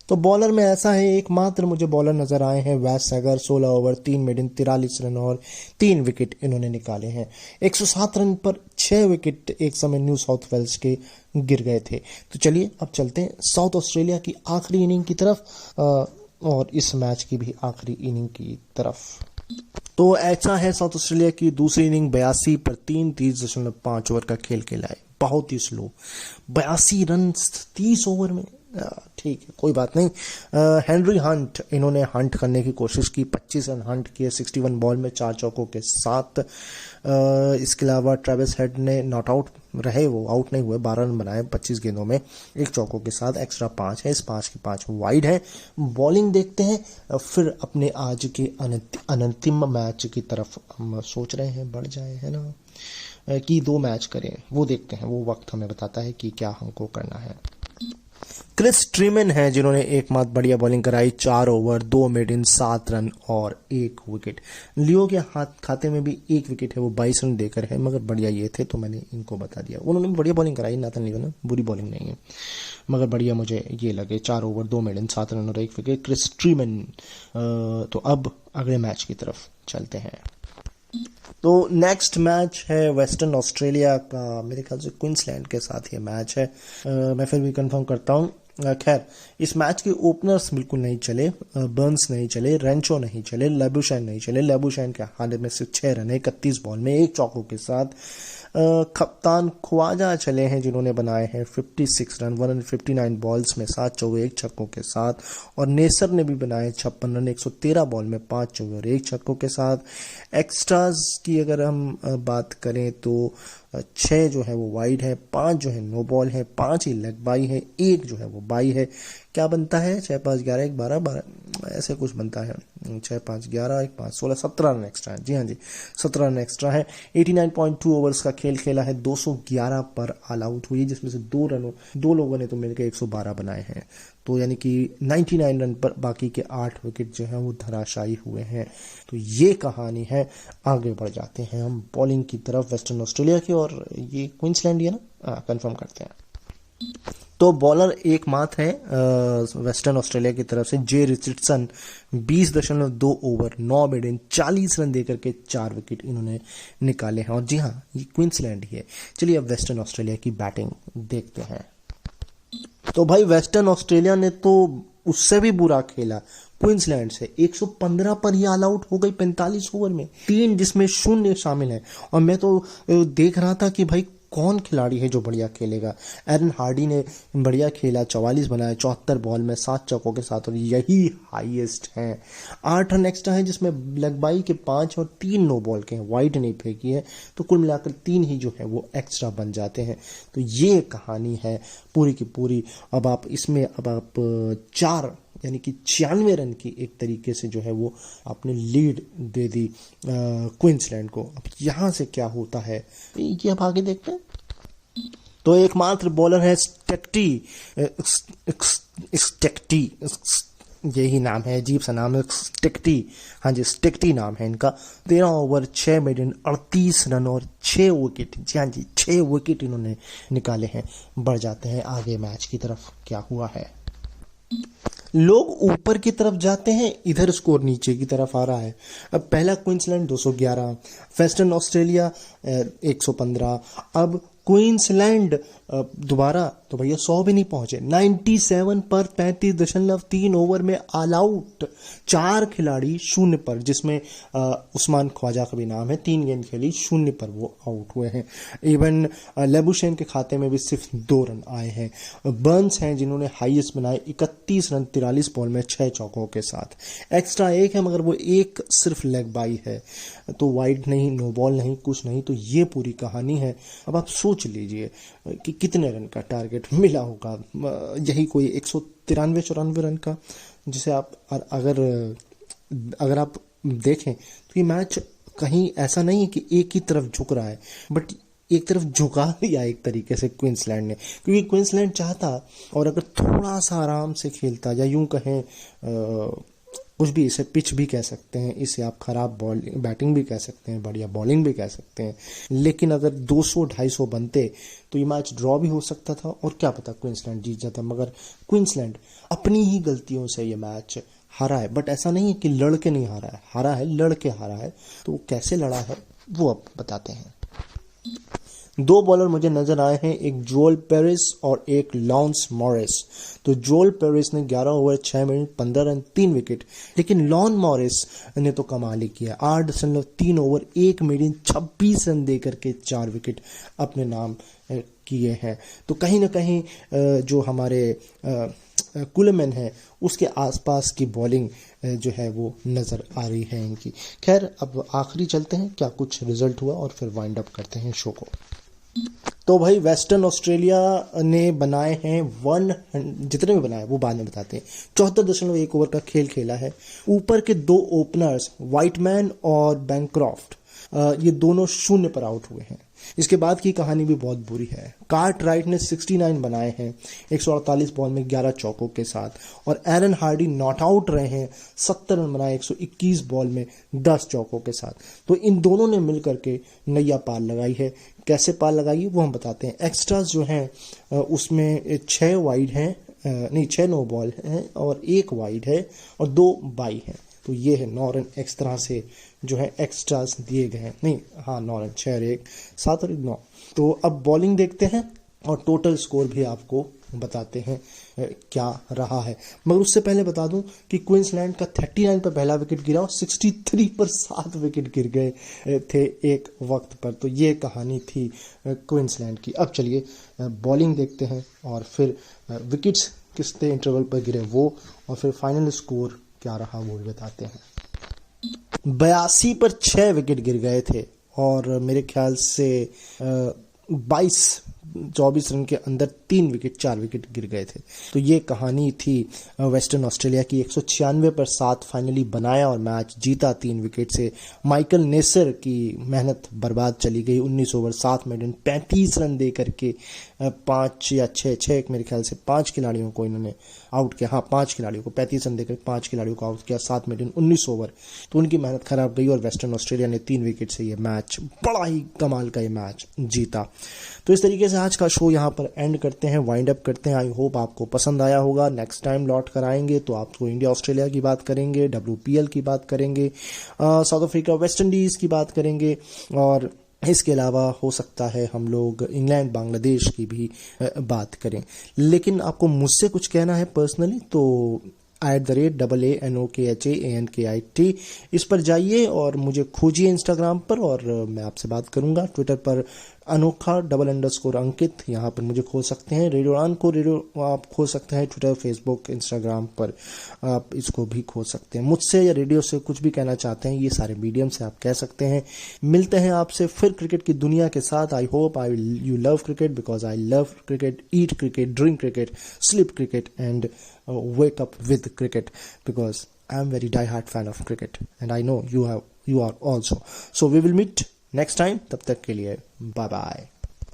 [SPEAKER 1] तो बॉलर में ऐसा है, एकमात्र मुझे बॉलर नजर आए हैं वैसगर, 16 ओवर 3 मिनट 43 रन और 3 विकेट इन्होंने निकाले हैं। 107 रन पर 6 विकेट एक समय न्यू साउथ वेल्स के गिर गए थे। तो चलिए अब चलते हैं साउथ ऑस्ट्रेलिया की आखिरी इनिंग की तरफ और इस मैच की भी आखिरी इनिंग की तरफ। तो ऐसा है साउथ ऑस्ट्रेलिया की दूसरी इनिंग, 82 पर 3 30.5 ओवर का खेल खेला है, बहुत ही स्लो, 82 रन 30 ओवर में, ठीक है कोई बात नहीं। हेनरी हंट, इन्होंने हंट करने की कोशिश की, 25 रन हंट किए 61 बॉल में 4 चौकों के साथ। इसके अलावा ट्रेविस हेड ने नॉट आउट रहे, वो आउट नहीं हुए, 12 रन बनाए 25 गेंदों में 1 चौकों के साथ, एक्स्ट्रा 5 है, इस 5 के 5 वाइड है। बॉलिंग देखते हैं, फिर अपने आज के अंतिम मैच की तरफ हम सोच रहे हैं बढ़ जाए, है ना, कि 2 मैच करें, वो देखते हैं, वो वक्त हमें बताता है कि क्या हमको करना है। क्रिस ट्रीमन है जिन्होंने एकमात्र बढ़िया बॉलिंग कराई, 4 ओवर 2 मिनट 7 रन और 1 विकेट। लियो के खाते में भी 1 विकेट है, वो 22 रन देकर है, मगर बढ़िया ये थे तो मैंने इनको बता दिया। उन्होंने बढ़िया बॉलिंग कराई, नाथन लियो ने, बुरी बॉलिंग नहीं है, मगर बढ़िया मुझे ये लगे, 4 ओवर 2 मिनट 7 रन और 1 विकेट क्रिस ट्रीमन। तो अब अगले मैच की तरफ चलते हैं। तो नेक्स्ट मैच है वेस्टर्न ऑस्ट्रेलिया का, मेरे ख्याल से क्वींसलैंड के साथ ये मैच है, मैं फिर भी कंफर्म करता हूँ। खैर इस मैच के ओपनर्स बिल्कुल नहीं चले, बर्न्स नहीं चले, रेंचो नहीं चले, लेबुशैन नहीं चले। लेबुशैन के हाथ में से 6 रन 31 बॉल में 1 चौकों के साथ। कप्तान ख्वाजा चले हैं जिन्होंने बनाए हैं 56 रन 159 बॉल्स में 7 चौके 1 छक्कों के साथ, और नेसर ने भी बनाए 56 रन 113 बॉल में 5 चौके और 1 छक्कों के साथ। एक्स्ट्राज की अगर हम बात करें तो 6 जो है वो वाइड है, 5 जो है नो बॉल है, 5 ही लेग बाई है, 1 जो है वो बाई है। क्या बनता है 6 5 11 1 12 ऐसे कुछ बनता है, 6 5 11 1 5 16 17 रन एक्स्ट्रा है। जी हाँ जी 17 रन एक्स्ट्रा है। 89.2 ओवर्स का खेल खेला है, 211 पर ऑल आउट हुई, जिसमें से 2 लोगों ने तो मिलकर 112 बनाए हैं, तो यानी कि 99 रन पर बाकी के 8 विकेट जो हैं वो धराशायी हुए हैं। तो ये कहानी है। आगे बढ़ जाते हैं हम बॉलिंग की तरफ वेस्टर्न ऑस्ट्रेलिया की, और ये क्वींसलैंड ही है ना, कंफर्म करते हैं। तो बॉलर एकमात्र है वेस्टर्न ऑस्ट्रेलिया की तरफ से जे रिचर्डसन, 20.2 ओवर 9 मेडन 40 रन देकर के 4 विकेट इन्होंने निकाले हैं। और जी हाँ, ये क्वींसलैंड ही है। चलिए अब वेस्टर्न ऑस्ट्रेलिया की बैटिंग देखते हैं। तो भाई वेस्टर्न ऑस्ट्रेलिया ने तो उससे भी बुरा खेला क्वींसलैंड से, 115 पर ही ऑल आउट हो गई 45 ओवर में, 3 जिसमें 0 शामिल है। और मैं तो देख रहा था कि भाई कौन खिलाड़ी है जो बढ़िया खेलेगा। एरन हार्डी ने बढ़िया खेला, 44 बनाया 74 बॉल में 7 चौकों के साथ, और यही हाईएस्ट है। 8 रन एक्स्ट्रा है जिसमें लेग बाई के 5 और 3 नो बॉल के हैं, वाइड नहीं फेंकी है, तो कुल मिलाकर 3 ही जो है वो एक्स्ट्रा बन जाते हैं। तो ये कहानी है पूरी की पूरी। अब आप 4 यानी कि 96 रन की एक तरीके से जो है वो आपने लीड दे दी क्वींसलैंड को। अब यहाँ से क्या होता है ये अब आगे देखते हैं। तो एकमात्र बॉलर है स्टेक्टी, यही नाम है, अजीब सा नाम है स्टेक्टी। हाँ जी, स्टेक्टी नाम है इनका। 13 ओवर 6 मेडन 38 रन और 6 विकेट। जी हाँ जी, 6 विकेट इन्होंने निकाले हैं। बढ़ जाते हैं आगे मैच की तरफ, क्या हुआ है। लोग ऊपर की तरफ जाते हैं, इधर स्कोर नीचे की तरफ आ रहा है। अब पहला क्वींसलैंड 211, वेस्टर्न ऑस्ट्रेलिया 115, अब क्वींसलैंड दोबारा तो भैया 100 भी नहीं पहुंचे, 97 पर 35.3 ओवर में ऑल आउट। 4 खिलाड़ी 0 पर, जिसमें उस्मान ख्वाजा का भी नाम है, 3 गेंद खेली 0 पर वो आउट हुए हैं। इवन लेबुशेन के खाते में भी सिर्फ 2 रन आए हैं। बर्न्स हैं जिन्होंने हाईएस्ट बनाए 31 रन 43 बॉल में 6 चौकों के साथ। एक्स्ट्रा 1 है मगर वो 1 सिर्फ लेग बाई है, तो वाइड नहीं, नो बॉल नहीं, कुछ नहीं। तो ये पूरी कहानी है। अब आप सोच लीजिए कि कितने रन का टारगेट मिला होगा, यही कोई 193-94 रन का, जिसे आप अगर आप देखें तो ये मैच कहीं ऐसा नहीं है कि एक ही तरफ झुक रहा है, बट एक तरफ झुका दिया एक तरीके से क्वींसलैंड ने, क्योंकि क्वींसलैंड चाहता और अगर थोड़ा सा आराम से खेलता, या यूं कहें कुछ भी, इसे पिच भी कह सकते हैं, इसे आप खराब बैटिंग भी कह सकते हैं, बढ़िया बॉलिंग भी कह सकते हैं, लेकिन अगर 200-250 बनते तो ये मैच ड्रॉ भी हो सकता था और क्या पता क्वींसलैंड जीत जाता। मगर क्वींसलैंड अपनी ही गलतियों से ये मैच हारा है। बट ऐसा नहीं है कि लड़के नहीं हारा है, हारा है, लड़के हारा है। तो वो कैसे लड़ा है वो अब बताते हैं। 2 बॉलर मुझे नजर आए हैं, एक जोएल पेरिस और एक लॉन्स मॉरिस। तो जोएल पेरिस ने 11 ओवर 6 मिनट 15 रन 3 विकेट, लेकिन लॉन मॉरिस ने तो कमाल ही किया, 8.3 ओवर 1 मिनट 26 रन देकर के 4 विकेट अपने नाम किए हैं। तो कहीं ना कहीं जो हमारे कुलमैन है उसके आसपास की बॉलिंग जो है वो नज़र आ रही है इनकी। खैर अब आखिरी चलते हैं, क्या कुछ रिजल्ट हुआ और फिर वाइंड अप करते हैं शो को। तो भाई वेस्टर्न ऑस्ट्रेलिया ने बनाए हैं जितने भी बनाए वो बाद में बताते हैं। 74.1 ओवर का खेल खेला है। ऊपर के 2 ओपनर्स व्हाइटमैन और बैंक्रॉफ्ट, ये दोनों 0 पर आउट हुए हैं। इसके बाद की कहानी भी बहुत बुरी है। कार्ट राइट ने 69 बनाए हैं 148 बॉल में 11 चौकों के साथ, और एरन हार्डी नॉट आउट रहे हैं, 70 रन बनाए 121 बॉल में 10 चौकों के साथ। तो इन दोनों ने मिलकर के नैया पार लगाई है। कैसे पार लगाई है वो हम बताते हैं। एक्स्ट्रास जो हैं उसमें 6 वाइड हैं, नहीं 6 नो बॉल हैं और 1 वाइड है और 2 बाई हैं। तो ये है 9 रन एक्स्ट्रा से जो है एक्स्ट्रास दिए गए हैं, नहीं हाँ 9 रन, 6 और 1 7 और 9। तो अब बॉलिंग देखते हैं और टोटल स्कोर भी आपको बताते हैं क्या रहा है। मगर उससे पहले बता दूं कि क्वींसलैंड का 39 पर पहला विकेट गिरा और 63 पर 7 विकेट गिर गए थे एक वक्त पर। तो ये कहानी थी क्वींसलैंड की। अब चलिए बॉलिंग देखते हैं और फिर विकेट्स कितने इंटरवल पर गिरे वो, और फिर फाइनल स्कोर क्या रहा वो भी बताते हैं। 82 पर 6 विकेट गिर गए थे और मेरे ख्याल से 24 रन के अंदर 3 विकेट 4 विकेट गिर गए थे। तो ये कहानी थी वेस्टर्न ऑस्ट्रेलिया की। 196 पर 7 फाइनली बनाया और मैच जीता 3 विकेट से। माइकल नेसर की मेहनत बर्बाद चली गई। 19 ओवर 7 मिनट 35 रन दे करके 5 या 6 मेरे ख्याल से 5 खिलाड़ियों को इन्होंने आउट किया। हाँ 5 खिलाड़ियों को 35 रन देकर 5 खिलाड़ियों को आउट किया 7 मिनट 19 ओवर। तो उनकी मेहनत खराब गई और वेस्टर्न ऑस्ट्रेलिया ने 3 विकेट से ये मैच, बड़ा ही कमाल का ये मैच जीता। तो इस तरीके से आज का शो यहाँ पर एंड करते हैं, वाइंड अप करते हैं। आई होप आपको पसंद आया होगा। नेक्स्ट टाइम लौट कर आएंगे तो आपको इंडिया ऑस्ट्रेलिया की बात करेंगे, WPL की बात करेंगे, साउथ अफ्रीका वेस्ट इंडीज़ की बात करेंगे, और इसके अलावा हो सकता है हम लोग इंग्लैंड बांग्लादेश की भी बात करें। लेकिन आपको मुझसे कुछ कहना है पर्सनली तो @AANOKHAANKIT इस पर जाइए और मुझे खोजिए इंस्टाग्राम पर, और मैं आपसे बात करूंगा। ट्विटर पर अनोखा _अंकित यहाँ पर मुझे खोज सकते हैं। रेडियो उड़ान को आप खोज सकते हैं ट्विटर, फेसबुक, इंस्टाग्राम पर आप इसको भी खोज सकते हैं। मुझसे या रेडियो से कुछ भी कहना चाहते हैं, ये सारे मीडियम से आप कह सकते हैं। मिलते हैं आपसे फिर क्रिकेट की दुनिया के साथ। I hope you love cricket, because I love cricket, eat cricket, drink cricket, sleep cricket and wake up with cricket, because I am very die-hard fan of cricket and I know you are also. So we will meet next time. तब तक के लिए bye bye.